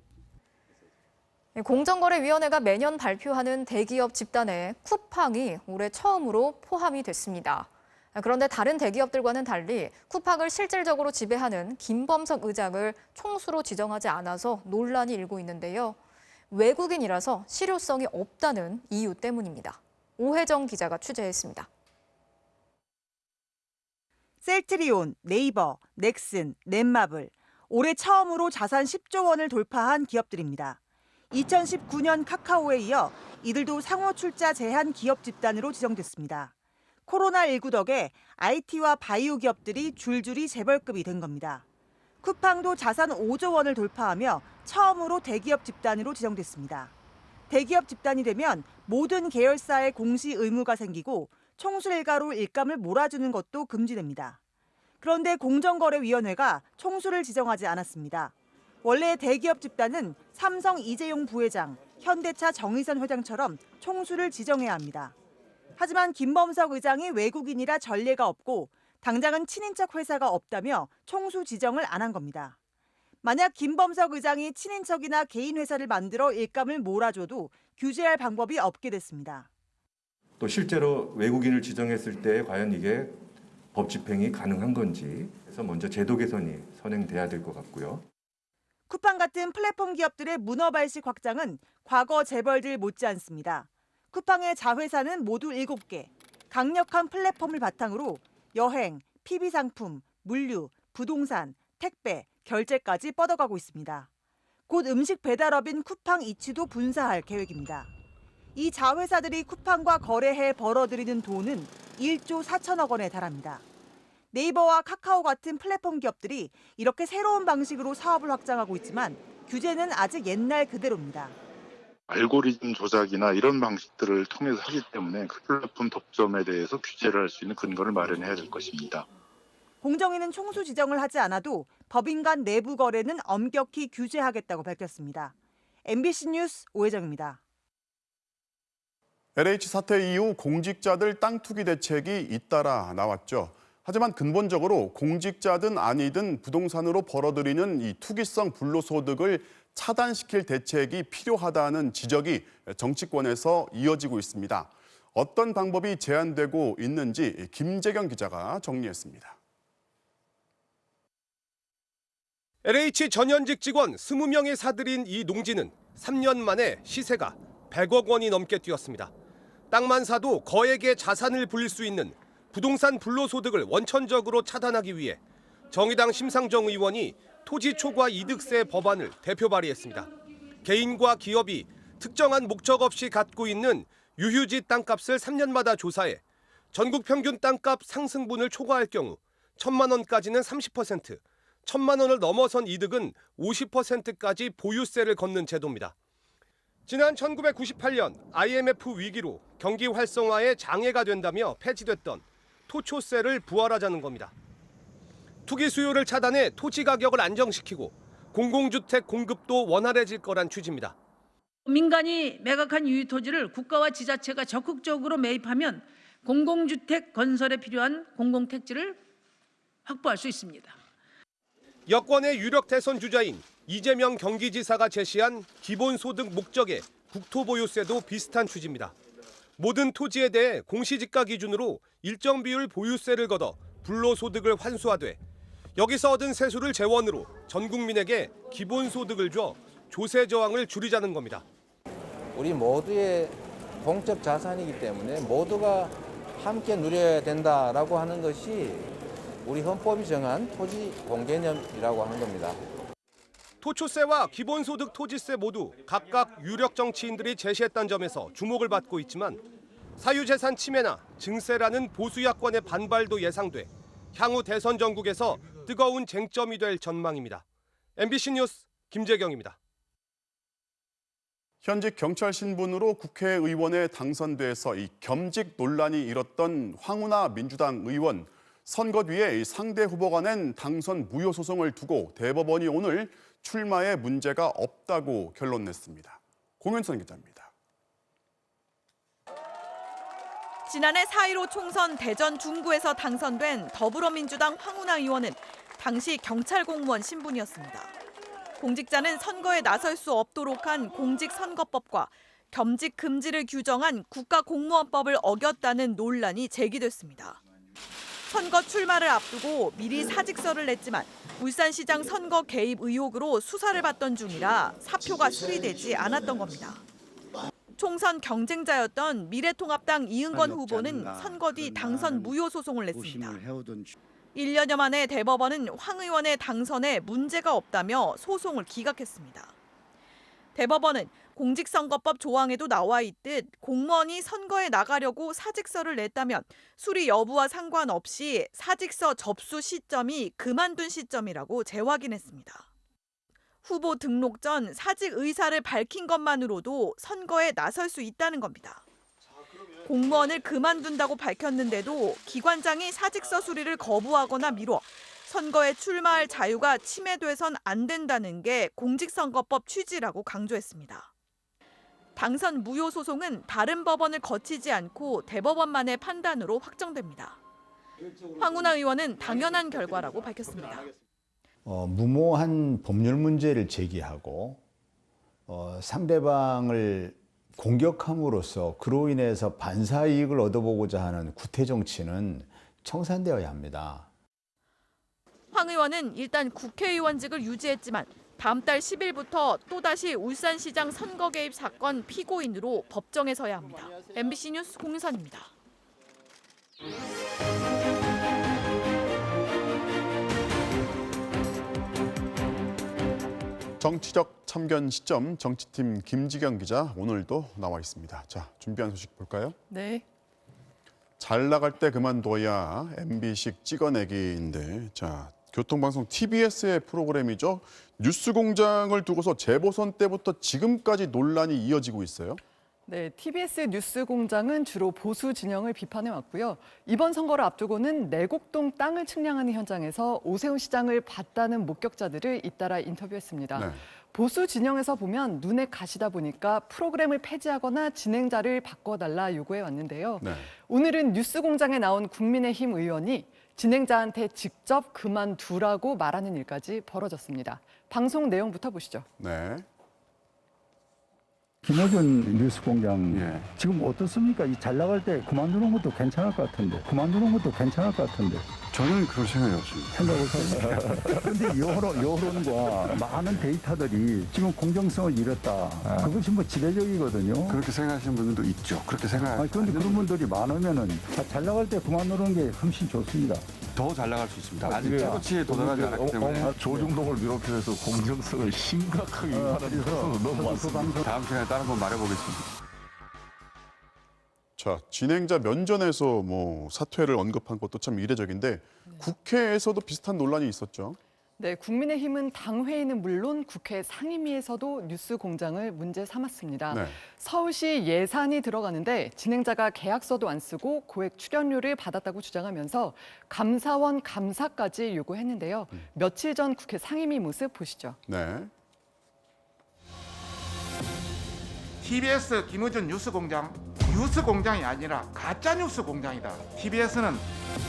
공정거래위원회가 매년 발표하는 대기업 집단에 쿠팡이 올해 처음으로 포함이 됐습니다. 그런데 다른 대기업들과는 달리 쿠팡을 실질적으로 지배하는 김범석 의장을 총수로 지정하지 않아서 논란이 일고 있는데요. 외국인이라서 실효성이 없다는 이유 때문입니다. 오혜정 기자가 취재했습니다. 셀트리온, 네이버, 넥슨, 넷마블, 올해 처음으로 자산 10조 원을 돌파한 기업들입니다. 2019년 카카오에 이어 이들도 상호 출자 제한 기업 집단으로 지정됐습니다. 코로나19 덕에 IT와 바이오 기업들이 줄줄이 재벌급이 된 겁니다. 쿠팡도 자산 5조 원을 돌파하며 처음으로 대기업 집단으로 지정됐습니다. 대기업 집단이 되면 모든 계열사의 공시 의무가 생기고 총수 일가로 일감을 몰아주는 것도 금지됩니다. 그런데 공정거래위원회가 총수를 지정하지 않았습니다. 원래 대기업 집단은 삼성 이재용 부회장, 현대차 정의선 회장처럼 총수를 지정해야 합니다. 하지만 김범석 의장이 외국인이라 전례가 없고 당장은 친인척 회사가 없다며 총수 지정을 안 한 겁니다. 만약 김범석 의장이 친인척이나 개인 회사를 만들어 일감을 몰아줘도 규제할 방법이 없게 됐습니다. 또 실제로 외국인을 지정했을 때 과연 이게 법 집행이 가능한 건지 그래서 먼저 제도 개선이 선행돼야 될 것 같고요. 쿠팡 같은 플랫폼 기업들의 문어 발식 확장은 과거 재벌들 못지않습니다. 쿠팡의 자회사는 모두 7개, 강력한 플랫폼을 바탕으로 여행, PB 상품, 물류, 부동산, 택배, 결제까지 뻗어가고 있습니다. 곧 음식 배달업인 쿠팡 이츠도 분사할 계획입니다. 이 자회사들이 쿠팡과 거래해 벌어들이는 돈은 1조 4천억 원에 달합니다. 네이버와 카카오 같은 플랫폼 기업들이 이렇게 새로운 방식으로 사업을 확장하고 있지만 규제는 아직 옛날 그대로입니다. 알고리즘 조작이나 이런 방식들을 통해서 하기 때문에 그 플랫폼 독점에 대해서 규제를 할 수 있는 근거를 마련해야 될 것입니다. 공정위는 총수 지정을 하지 않아도 법인 간 내부 거래는 엄격히 규제하겠다고 밝혔습니다. MBC 뉴스 오혜정입니다. LH 사태 이후 공직자들 땅 투기 대책이 잇따라 나왔죠. 하지만 근본적으로 공직자든 아니든 부동산으로 벌어들이는 이 투기성 불로소득을 차단시킬 대책이 필요하다는 지적이 정치권에서 이어지고 있습니다. 어떤 방법이 제안되고 있는지 김재경 기자가 정리했습니다. LH 전현직 직원 20명이 사들인 이 농지는 3년 만에 시세가 100억 원이 넘게 뛰었습니다. 땅만 사도 거액의 자산을 불릴 수 있는 부동산 불로소득을 원천적으로 차단하기 위해 정의당 심상정 의원이 토지 초과 이득세 법안을 대표 발의했습니다. 개인과 기업이 특정한 목적 없이 갖고 있는 유휴지 땅값을 3년마다 조사해 전국 평균 땅값 상승분을 초과할 경우 1,000만 원까지는 30%, 1,000만 원을 넘어선 이득은 50%까지 보유세를 걷는 제도입니다. 지난 1998년 IMF 위기로 경기 활성화에 장애가 된다며 폐지됐던 토초세를 부활하자는 겁니다. 투기 수요를 차단해 토지 가격을 안정시키고 공공주택 공급도 원활해질 거란 취지입니다. 민간이 매각한 유휴토지를 국가와 지자체가 적극적으로 매입하면 공공주택 건설에 필요한 공공택지를 확보할 수 있습니다. 여권의 유력 대선 주자인 이재명 경기지사가 제시한 기본소득 목적의 국토보유세도 비슷한 취지입니다. 모든 토지에 대해 공시지가 기준으로 일정 비율 보유세를 걷어 불로소득을 환수하되 여기서 얻은 세수를 재원으로 전 국민에게 기본소득을 줘 조세 저항을 줄이자는 겁니다. 우리 모두의 공적 자산이기 때문에 모두가 함께 누려야 된다라고 하는 것이 우리 헌법이 정한 토지 공개념이라고 하는 겁니다. 토초세와 기본소득 토지세 모두 각각 유력 정치인들이 제시했던 점에서 주목을 받고 있지만 사유재산 침해나 증세라는 보수 야권의 반발도 예상돼 향후 대선 전국에서 뜨거운 쟁점이 될 전망입니다. MBC 뉴스 김재경입니다. 현직 경찰 신분으로 국회의원에 당선돼서 이 겸직 논란이 일었던 황운하 민주당 의원. 선거 뒤에 상대 후보가 낸 당선 무효 소송을 두고 대법원이 오늘 출마에 문제가 없다고 결론 냈습니다. 공윤선 기자입니다. 지난해 4.15 총선 대전 중구에서 당선된 더불어민주당 황운하 의원은 당시 경찰 공무원 신분이었습니다. 공직자는 선거에 나설 수 없도록 한 공직선거법과 겸직 금지를 규정한 국가공무원법을 어겼다는 논란이 제기됐습니다. 선거 출마를 앞두고 미리 사직서를 냈지만 울산시장 선거 개입 의혹으로 수사를 받던 중이라 사표가 수리되지 않았던 겁니다. 총선 경쟁자였던 미래통합당 이은건 후보는 선거 뒤 당선 무효 소송을 냈습니다. 1년여 만에 대법원은 황 의원의 당선에 문제가 없다며 소송을 기각했습니다. 대법원은 공직선거법 조항에도 나와 있듯 공무원이 선거에 나가려고 사직서를 냈다면 수리 여부와 상관없이 사직서 접수 시점이 그만둔 시점이라고 재확인했습니다. 후보 등록 전 사직 의사를 밝힌 것만으로도 선거에 나설 수 있다는 겁니다. 공무원을 그만둔다고 밝혔는데도 기관장이 사직서 수리를 거부하거나 미뤄 선거에 출마할 자유가 침해돼선 안 된다는 게 공직선거법 취지라고 강조했습니다. 당선 무효 소송은 다른 법원을 거치지 않고 대법원만의 판단으로 확정됩니다. 황운하 의원은 당연한 결과라고 밝혔습니다. 무모한 법률 문제를 제기하고 상대방을 공격함으로써 그로 인해서 반사 이익을 얻어보고자 하는 구태 정치는 청산되어야 합니다. 황 의원은 일단 국회의원직을 유지했지만 다음 달 10일부터 또다시 울산시장 선거 개입 사건 피고인으로 법정에 서야 합니다. MBC 뉴스 공윤선입니다. 정치적 참견 시점 정치팀 김지경 기자 오늘도 나와 있습니다. 자, 준비한 소식 볼까요? 네. 잘 나갈 때 그만둬야 MB식 찍어내기인데, 자, 교통방송 TBS의 프로그램이죠. 뉴스공장을 두고서 재보선 때부터 지금까지 논란이 이어지고 있어요. 네, TBS 뉴스공장은 주로 보수 진영을 비판해 왔고요. 이번 선거를 앞두고는 내곡동 땅을 측량하는 현장에서 오세훈 시장을 봤다는 목격자들을 잇따라 인터뷰했습니다. 네. 보수 진영에서 보면 눈에 가시다 보니까 프로그램을 폐지하거나 진행자를 바꿔달라 요구해 왔는데요. 네. 오늘은 뉴스공장에 나온 국민의힘 의원이 진행자한테 직접 그만두라고 말하는 일까지 벌어졌습니다. 방송 내용부터 보시죠. 네. 김어준 뉴스공장 지금 어떻습니까? 이 잘 나갈 때 그만두는 것도 괜찮을 것 같은데 저는 그럴 생각이 없습니다. 생각 없어요. 그런데 여론과 많은 데이터들이 지금 공정성을 잃었다. 그것이 뭐 지배적이거든요. 그렇게 생각하시는 분들도 있죠. 그렇게 생각하시는 그런데 그런 분들이 많으면은 잘 나갈 때 그만두는 게 훨씬 좋습니다. 더 잘 나갈 수 있습니다. 아직 최고치에 도달하지 않았기 때문에 조중동을 비롯해서 공정성을 심각하게 위반하는 것은 너무 많습니다. 다음 시간에 다른 건 말해보겠습니다. 자, 진행자 면전에서 사퇴를 언급한 것도 참 이례적인데 국회에서도 비슷한 논란이 있었죠. 네, 국민의힘은 당회의는 물론 국회 상임위에서도 뉴스공장을 문제 삼았습니다. 네. 서울시 예산이 들어가는데 진행자가 계약서도 안 쓰고 고액 출연료를 받았다고 주장하면서 감사원 감사까지 요구했는데요. 며칠 전 국회 상임위 모습 보시죠. 네. TBS 김어준 뉴스공장이 아니라 가짜 뉴스공장이다. TBS는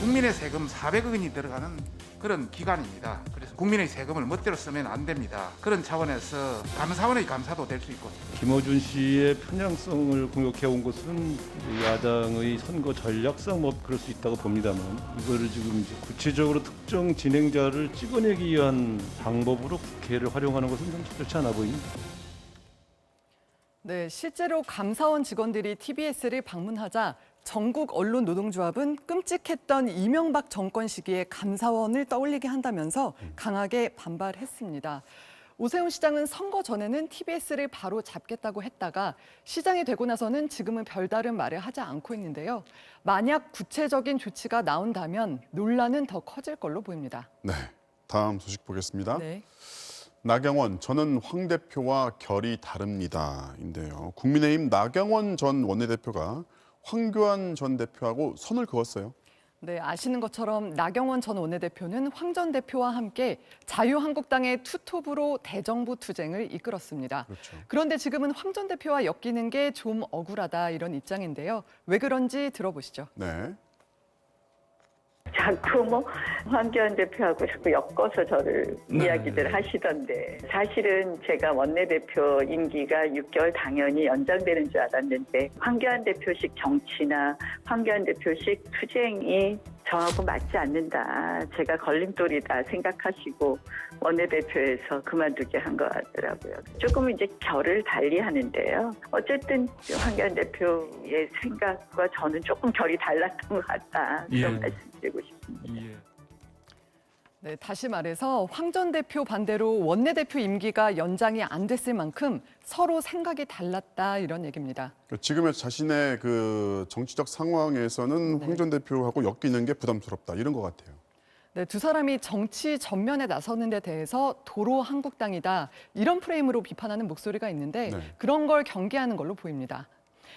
국민의 세금 400억 원이 들어가는 그런 기관입니다. 그래서 국민의 세금을 멋대로 쓰면 안 됩니다. 그런 차원에서 감사원의 감사도 될 수 있고. 김어준 씨의 편향성을 공격해온 것은 야당의 선거 전략상 그럴 수 있다고 봅니다만 이거를 지금 이제 구체적으로 특정 진행자를 찍어내기 위한 방법으로 국회를 활용하는 것은 좀 적절치 않아 보입니다. 네, 실제로 감사원 직원들이 TBS를 방문하자 전국 언론 노동조합은 끔찍했던 이명박 정권 시기에 감사원을 떠올리게 한다면서 강하게 반발했습니다. 오세훈 시장은 선거 전에는 TBS를 바로 잡겠다고 했다가 시장이 되고 나서는 지금은 별다른 말을 하지 않고 있는데요. 만약 구체적인 조치가 나온다면 논란은 더 커질 걸로 보입니다. 네, 다음 소식 보겠습니다. 네. 나경원, 저는 황 대표와 결이 다릅니다인데요. 국민의힘 나경원 전 원내대표가 황교안 전 대표하고 선을 그었어요. 네, 아시는 것처럼 나경원 전 원내대표는 황 전 대표와 함께 자유한국당의 투톱으로 대정부 투쟁을 이끌었습니다. 그렇죠. 그런데 지금은 황 전 대표와 엮이는 게 좀 억울하다 이런 입장인데요. 왜 그런지 들어보시죠. 네. 자꾸 황교안 대표하고 자꾸 엮어서 저를 이야기들 하시던데 사실은 제가 원내대표 임기가 6개월 당연히 연장되는 줄 알았는데 황교안 대표식 정치나 황교안 대표식 투쟁이 저하고 맞지 않는다. 제가 걸림돌이다 생각하시고 원내대표에서 그만두게 한 것 같더라고요. 조금 이제 결을 달리 하는데요. 어쨌든 황교안 대표의 생각과 저는 조금 결이 달랐던 것 같다. 그런 말씀드리고 싶습니다. 네, 다시 말해서 황 전 대표 반대로 원내대표 임기가 연장이 안 됐을 만큼 서로 생각이 달랐다 이런 얘기입니다. 지금의 자신의 그 정치적 상황에서는 황 전 대표하고 엮이는 게 부담스럽다 이런 것 같아요. 네, 두 사람이 정치 전면에 나서는 데 대해서 도로 한국당이다 이런 프레임으로 비판하는 목소리가 있는데 그런 걸 경계하는 걸로 보입니다.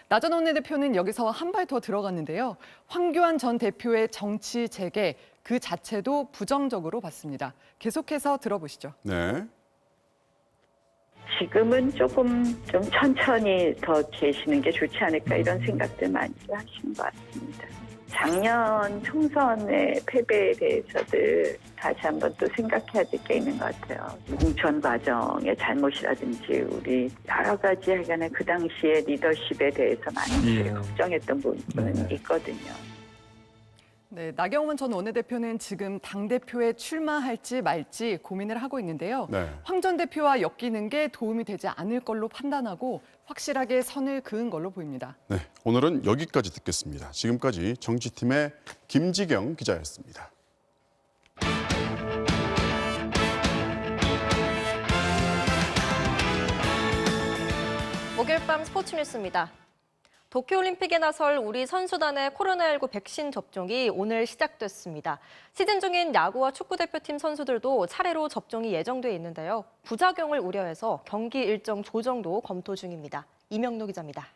나 전 원내대표는 여기서 한 발 더 들어갔는데요. 황교안 전 대표의 정치 재개, 그 자체도 부정적으로 봤습니다. 계속해서 들어보시죠. 네. 지금은 조금 좀 천천히 더 계시는 게 좋지 않을까 이런 생각들 많이 하시는 것 같습니다. 작년 총선의 패배에 대해서도 다시 한번 또 생각해야 될 게 있는 것 같아요. 공천 과정의 잘못이라든지 우리 여러 가지 하여간에 그 당시에 리더십에 대해서 많이 걱정했던 부분은 있거든요. 네, 나경원 전 원내대표는 지금 당대표에 출마할지 말지 고민을 하고 있는데요. 네. 황 전 대표와 엮이는 게 도움이 되지 않을 걸로 판단하고 확실하게 선을 그은 걸로 보입니다. 네, 오늘은 여기까지 듣겠습니다. 지금까지 정치팀의 김지경 기자였습니다. 목요일 밤 스포츠 뉴스입니다. 도쿄올림픽에 나설 우리 선수단의 코로나19 백신 접종이 오늘 시작됐습니다. 시즌 중인 야구와 축구대표팀 선수들도 차례로 접종이 예정돼 있는데요. 부작용을 우려해서 경기 일정 조정도 검토 중입니다. 이명노 기자입니다.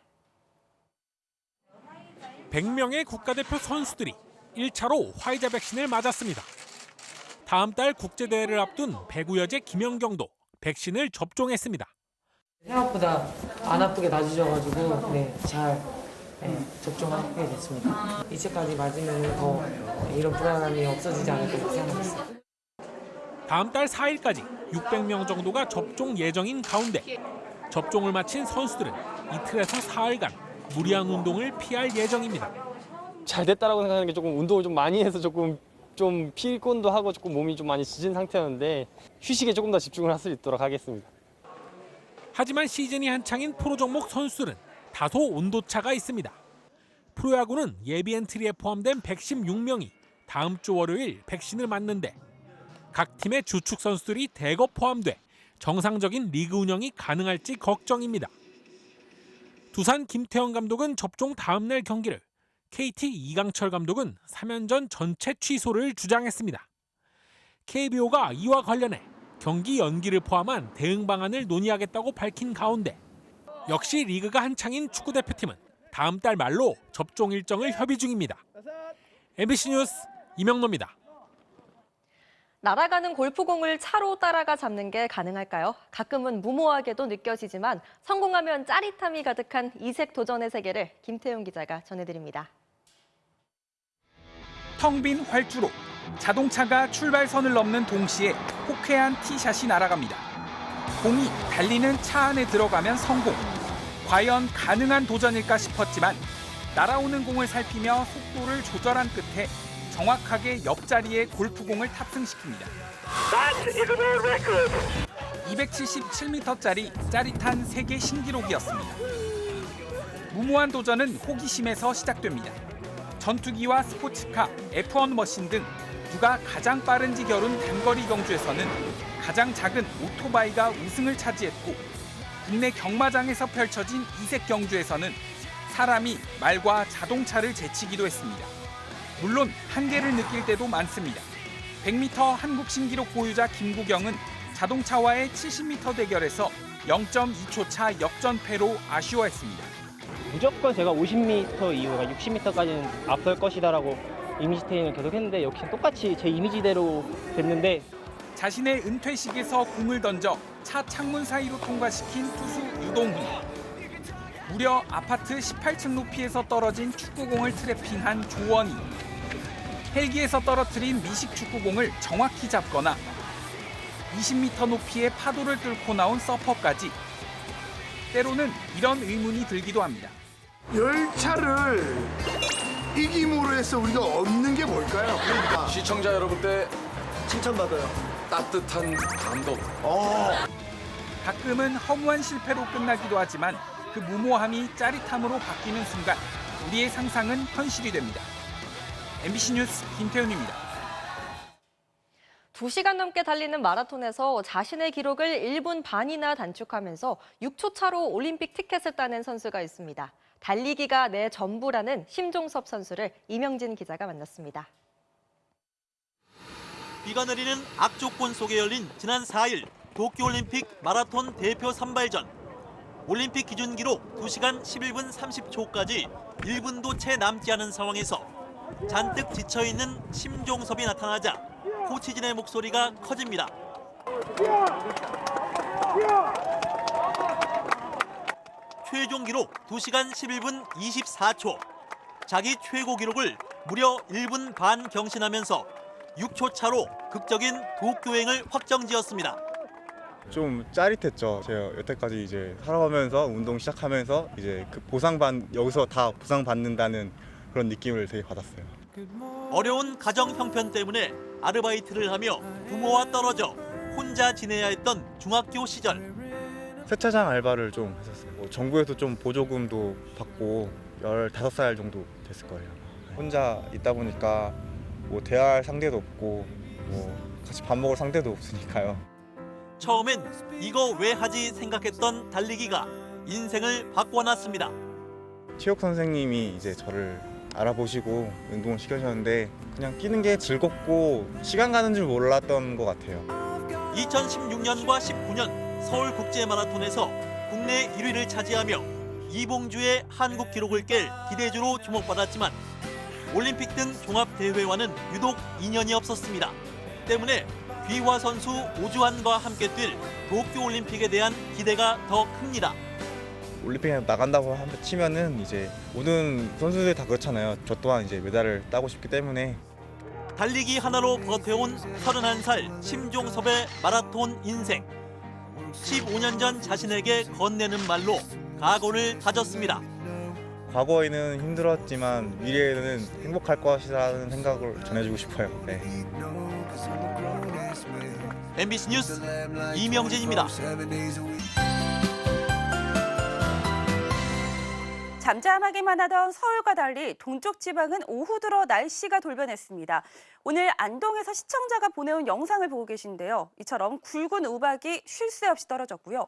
100명의 국가대표 선수들이 1차로 화이자 백신을 맞았습니다. 다음 달 국제대회를 앞둔 배구여제 김연경도 백신을 접종했습니다. 생각보다 안 아프게 나아지셔가지고 잘 접종하게 됐습니다. 이제까지 맞으면 더 이런 불안함이 없어지지 않을까 생각하고 있습니다. 다음 달 4일까지 600명 정도가 접종 예정인 가운데 접종을 마친 선수들은 이틀에서 사흘간 무리한 운동을 피할 예정입니다. 잘 됐다라고 생각하는 게 조금 운동을 좀 많이 해서 조금 좀 피곤도 하고 조금 몸이 좀 많이 지친 상태였는데 휴식에 조금 더 집중을 할 수 있도록 하겠습니다. 하지만 시즌이 한창인 프로 종목 선수들은 다소 온도차가 있습니다. 프로야구는 예비 엔트리에 포함된 116명이 다음 주 월요일 백신을 맞는데 각 팀의 주축 선수들이 대거 포함돼 정상적인 리그 운영이 가능할지 걱정입니다. 두산 김태형 감독은 접종 다음 날 경기를, KT 이강철 감독은 3연전 전체 취소를 주장했습니다. KBO가 이와 관련해 경기 연기를 포함한 대응 방안을 논의하겠다고 밝힌 가운데 역시 리그가 한창인 축구대표팀은 다음 달 말로 접종 일정을 협의 중입니다. MBC 뉴스 이명노입니다. 날아가는 골프공을 차로 따라가 잡는 게 가능할까요? 가끔은 무모하게도 느껴지지만 성공하면 짜릿함이 가득한 이색 도전의 세계를 김태용 기자가 전해드립니다. 텅 빈 활주로, 자동차가 출발선을 넘는 동시에 호쾌한 티샷이 날아갑니다. 공이 달리는 차 안에 들어가면 성공. 과연 가능한 도전일까 싶었지만 날아오는 공을 살피며 속도를 조절한 끝에 정확하게 옆자리에 골프공을 탑승시킵니다. 277m짜리 짜릿한 세계 신기록이었습니다. 무모한 도전은 호기심에서 시작됩니다. 전투기와 스포츠카, F1 머신 등 누가 가장 빠른지 겨룬 단거리 경주에서는 가장 작은 오토바이가 우승을 차지했고 국내 경마장에서 펼쳐진 이색 경주에서는 사람이 말과 자동차를 제치기도 했습니다. 물론 한계를 느낄 때도 많습니다. 100m 한국 신기록 보유자 김구경은 자동차와의 70m 대결에서 0.2초 차 역전패로 아쉬워했습니다. 무조건 제가 50m 이후가 60m까지는 앞설 것이다라고 이미지 트레이닝을 계속 했는데 역시 똑같이 제 이미지대로 됐는데 자신의 은퇴식에서 공을 던져 차 창문 사이로 통과시킨 투수 유동훈. 무려 아파트 18층 높이에서 떨어진 축구공을 트래핑한 조원희. 헬기에서 떨어뜨린 미식 축구공을 정확히 잡거나 20m 높이의 파도를 뚫고 나온 서퍼까지. 때로는 이런 의문이 들기도 합니다. 열차를 이김으로 해서 우리가 얻는 게 뭘까요? 그러니까. 시청자 여러분께 칭찬받아요. 따뜻한 감동. 가끔은 허무한 실패로 끝나기도 하지만 그 무모함이 짜릿함으로 바뀌는 순간 우리의 상상은 현실이 됩니다. MBC 뉴스 김태훈입니다. 2시간 넘게 달리는 마라톤에서 자신의 기록을 1분 반이나 단축하면서 6초 차로 올림픽 티켓을 따낸 선수가 있습니다. 달리기가 내 전부라는 심종섭 선수를 이명진 기자가 만났습니다. 비가 내리는 악조건 속에 열린 지난 4일 도쿄올림픽 마라톤 대표 선발전. 올림픽 기준 기록 2시간 11분 30초까지 1분도 채 남지 않은 상황에서 잔뜩 지쳐있는 심종섭이 나타나자 코치진의 목소리가 커집니다. 최종 기록 2시간 11분 24초. 자기 최고 기록을 무려 1분 반 경신하면서 6초 차로 극적인 도쿄행을 확정지었습니다. 좀 짜릿했죠. 제가 여태까지 이제 살아가면서 운동 시작하면서 이제 그 여기서 다 보상받는다는 그런 느낌을 되게 받았어요. 어려운 가정 형편 때문에 아르바이트를 하며 부모와 떨어져 혼자 지내야 했던 중학교 시절. 세차장 알바를 좀 했었어요. 정부에서 좀 보조금도 받고 15살 정도 됐을 거예요. 혼자 있다 보니까 뭐 대화할 상대도 없고 뭐 같이 밥 먹을 상대도 없으니까요. 처음엔 이거 왜 하지 생각했던 달리기가 인생을 바꿔놨습니다. 체육 선생님이 이제 저를 알아보시고 운동을 시켜주셨는데 그냥 뛰는 게 즐겁고 시간 가는 줄 몰랐던 것 같아요. 2016년과 19년 서울국제마라톤에서 국내 1위를 차지하며 이봉주의 한국 기록을 깰 기대주로 주목받았지만 올림픽 등 종합대회와는 유독 인연이 없었습니다. 때문에 귀화 선수 오주환과 함께 뛸 도쿄올림픽에 대한 기대가 더 큽니다. 올림픽에 나간다고 치면은 이제 모든 선수들 다 그렇잖아요. 저 또한 이제 메달을 따고 싶기 때문에. 달리기 하나로 버텨온 31살 심종섭의 마라톤 인생. 15년 전 자신에게 건네는 말로 각오를 다졌습니다. 과거에는 힘들었지만 미래에는 행복할 것이라는 생각을 전해주고 싶어요. 네. MBC 뉴스 이명진입니다. 잠잠하기만 하던 서울과 달리 동쪽 지방은 오후 들어 날씨가 돌변했습니다. 오늘 안동에서 시청자가 보내온 영상을 보고 계신데요. 이처럼 굵은 우박이 쉴 새 없이 떨어졌고요.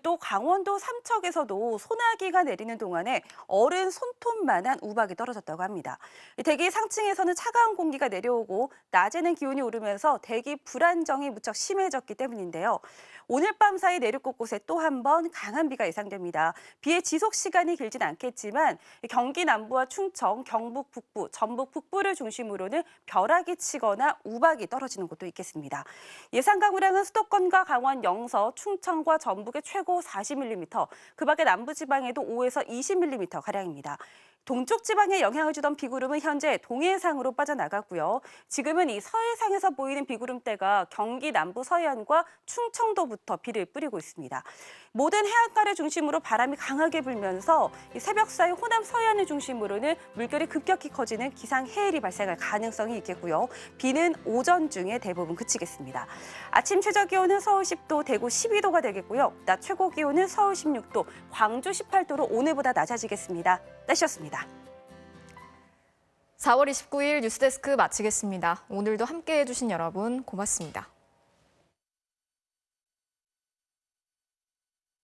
또 강원도 삼척에서도 소나기가 내리는 동안에 어른 손톱만한 우박이 떨어졌다고 합니다. 대기 상층에서는 차가운 공기가 내려오고 낮에는 기온이 오르면서 대기 불안정이 무척 심해졌기 때문인데요. 오늘 밤 사이 내륙 곳곳에 또 한 번 강한 비가 예상됩니다. 비의 지속 시간이 길진 않겠지만 경기 남부와 충청, 경북 북부, 전북 북부를 중심으로는 벼락이 치거나 우박이 떨어지는 곳도 있겠습니다. 예상 강우량은 수도권과 강원 영서, 충청과 전북의 최고 40mm, 그 밖에 남부지방에도 5에서 20mm가량입니다. 동쪽 지방에 영향을 주던 비구름은 현재 동해상으로 빠져나갔고요. 지금은 이 서해상에서 보이는 비구름대가 경기 남부 서해안과 충청도부터 비를 뿌리고 있습니다. 모든 해안가를 중심으로 바람이 강하게 불면서 새벽 사이 호남 서해안을 중심으로는 물결이 급격히 커지는 기상해일이 발생할 가능성이 있겠고요. 비는 오전 중에 대부분 그치겠습니다. 아침 최저 기온은 서울 10도, 대구 12도가 되겠고요. 낮 최고 기온은 서울 16도, 광주 18도로 오늘보다 낮아지겠습니다. 날씨였습니다. 4월 29일 뉴스데스크 마치겠습니다. 오늘도 함께해 주신 여러분 고맙습니다.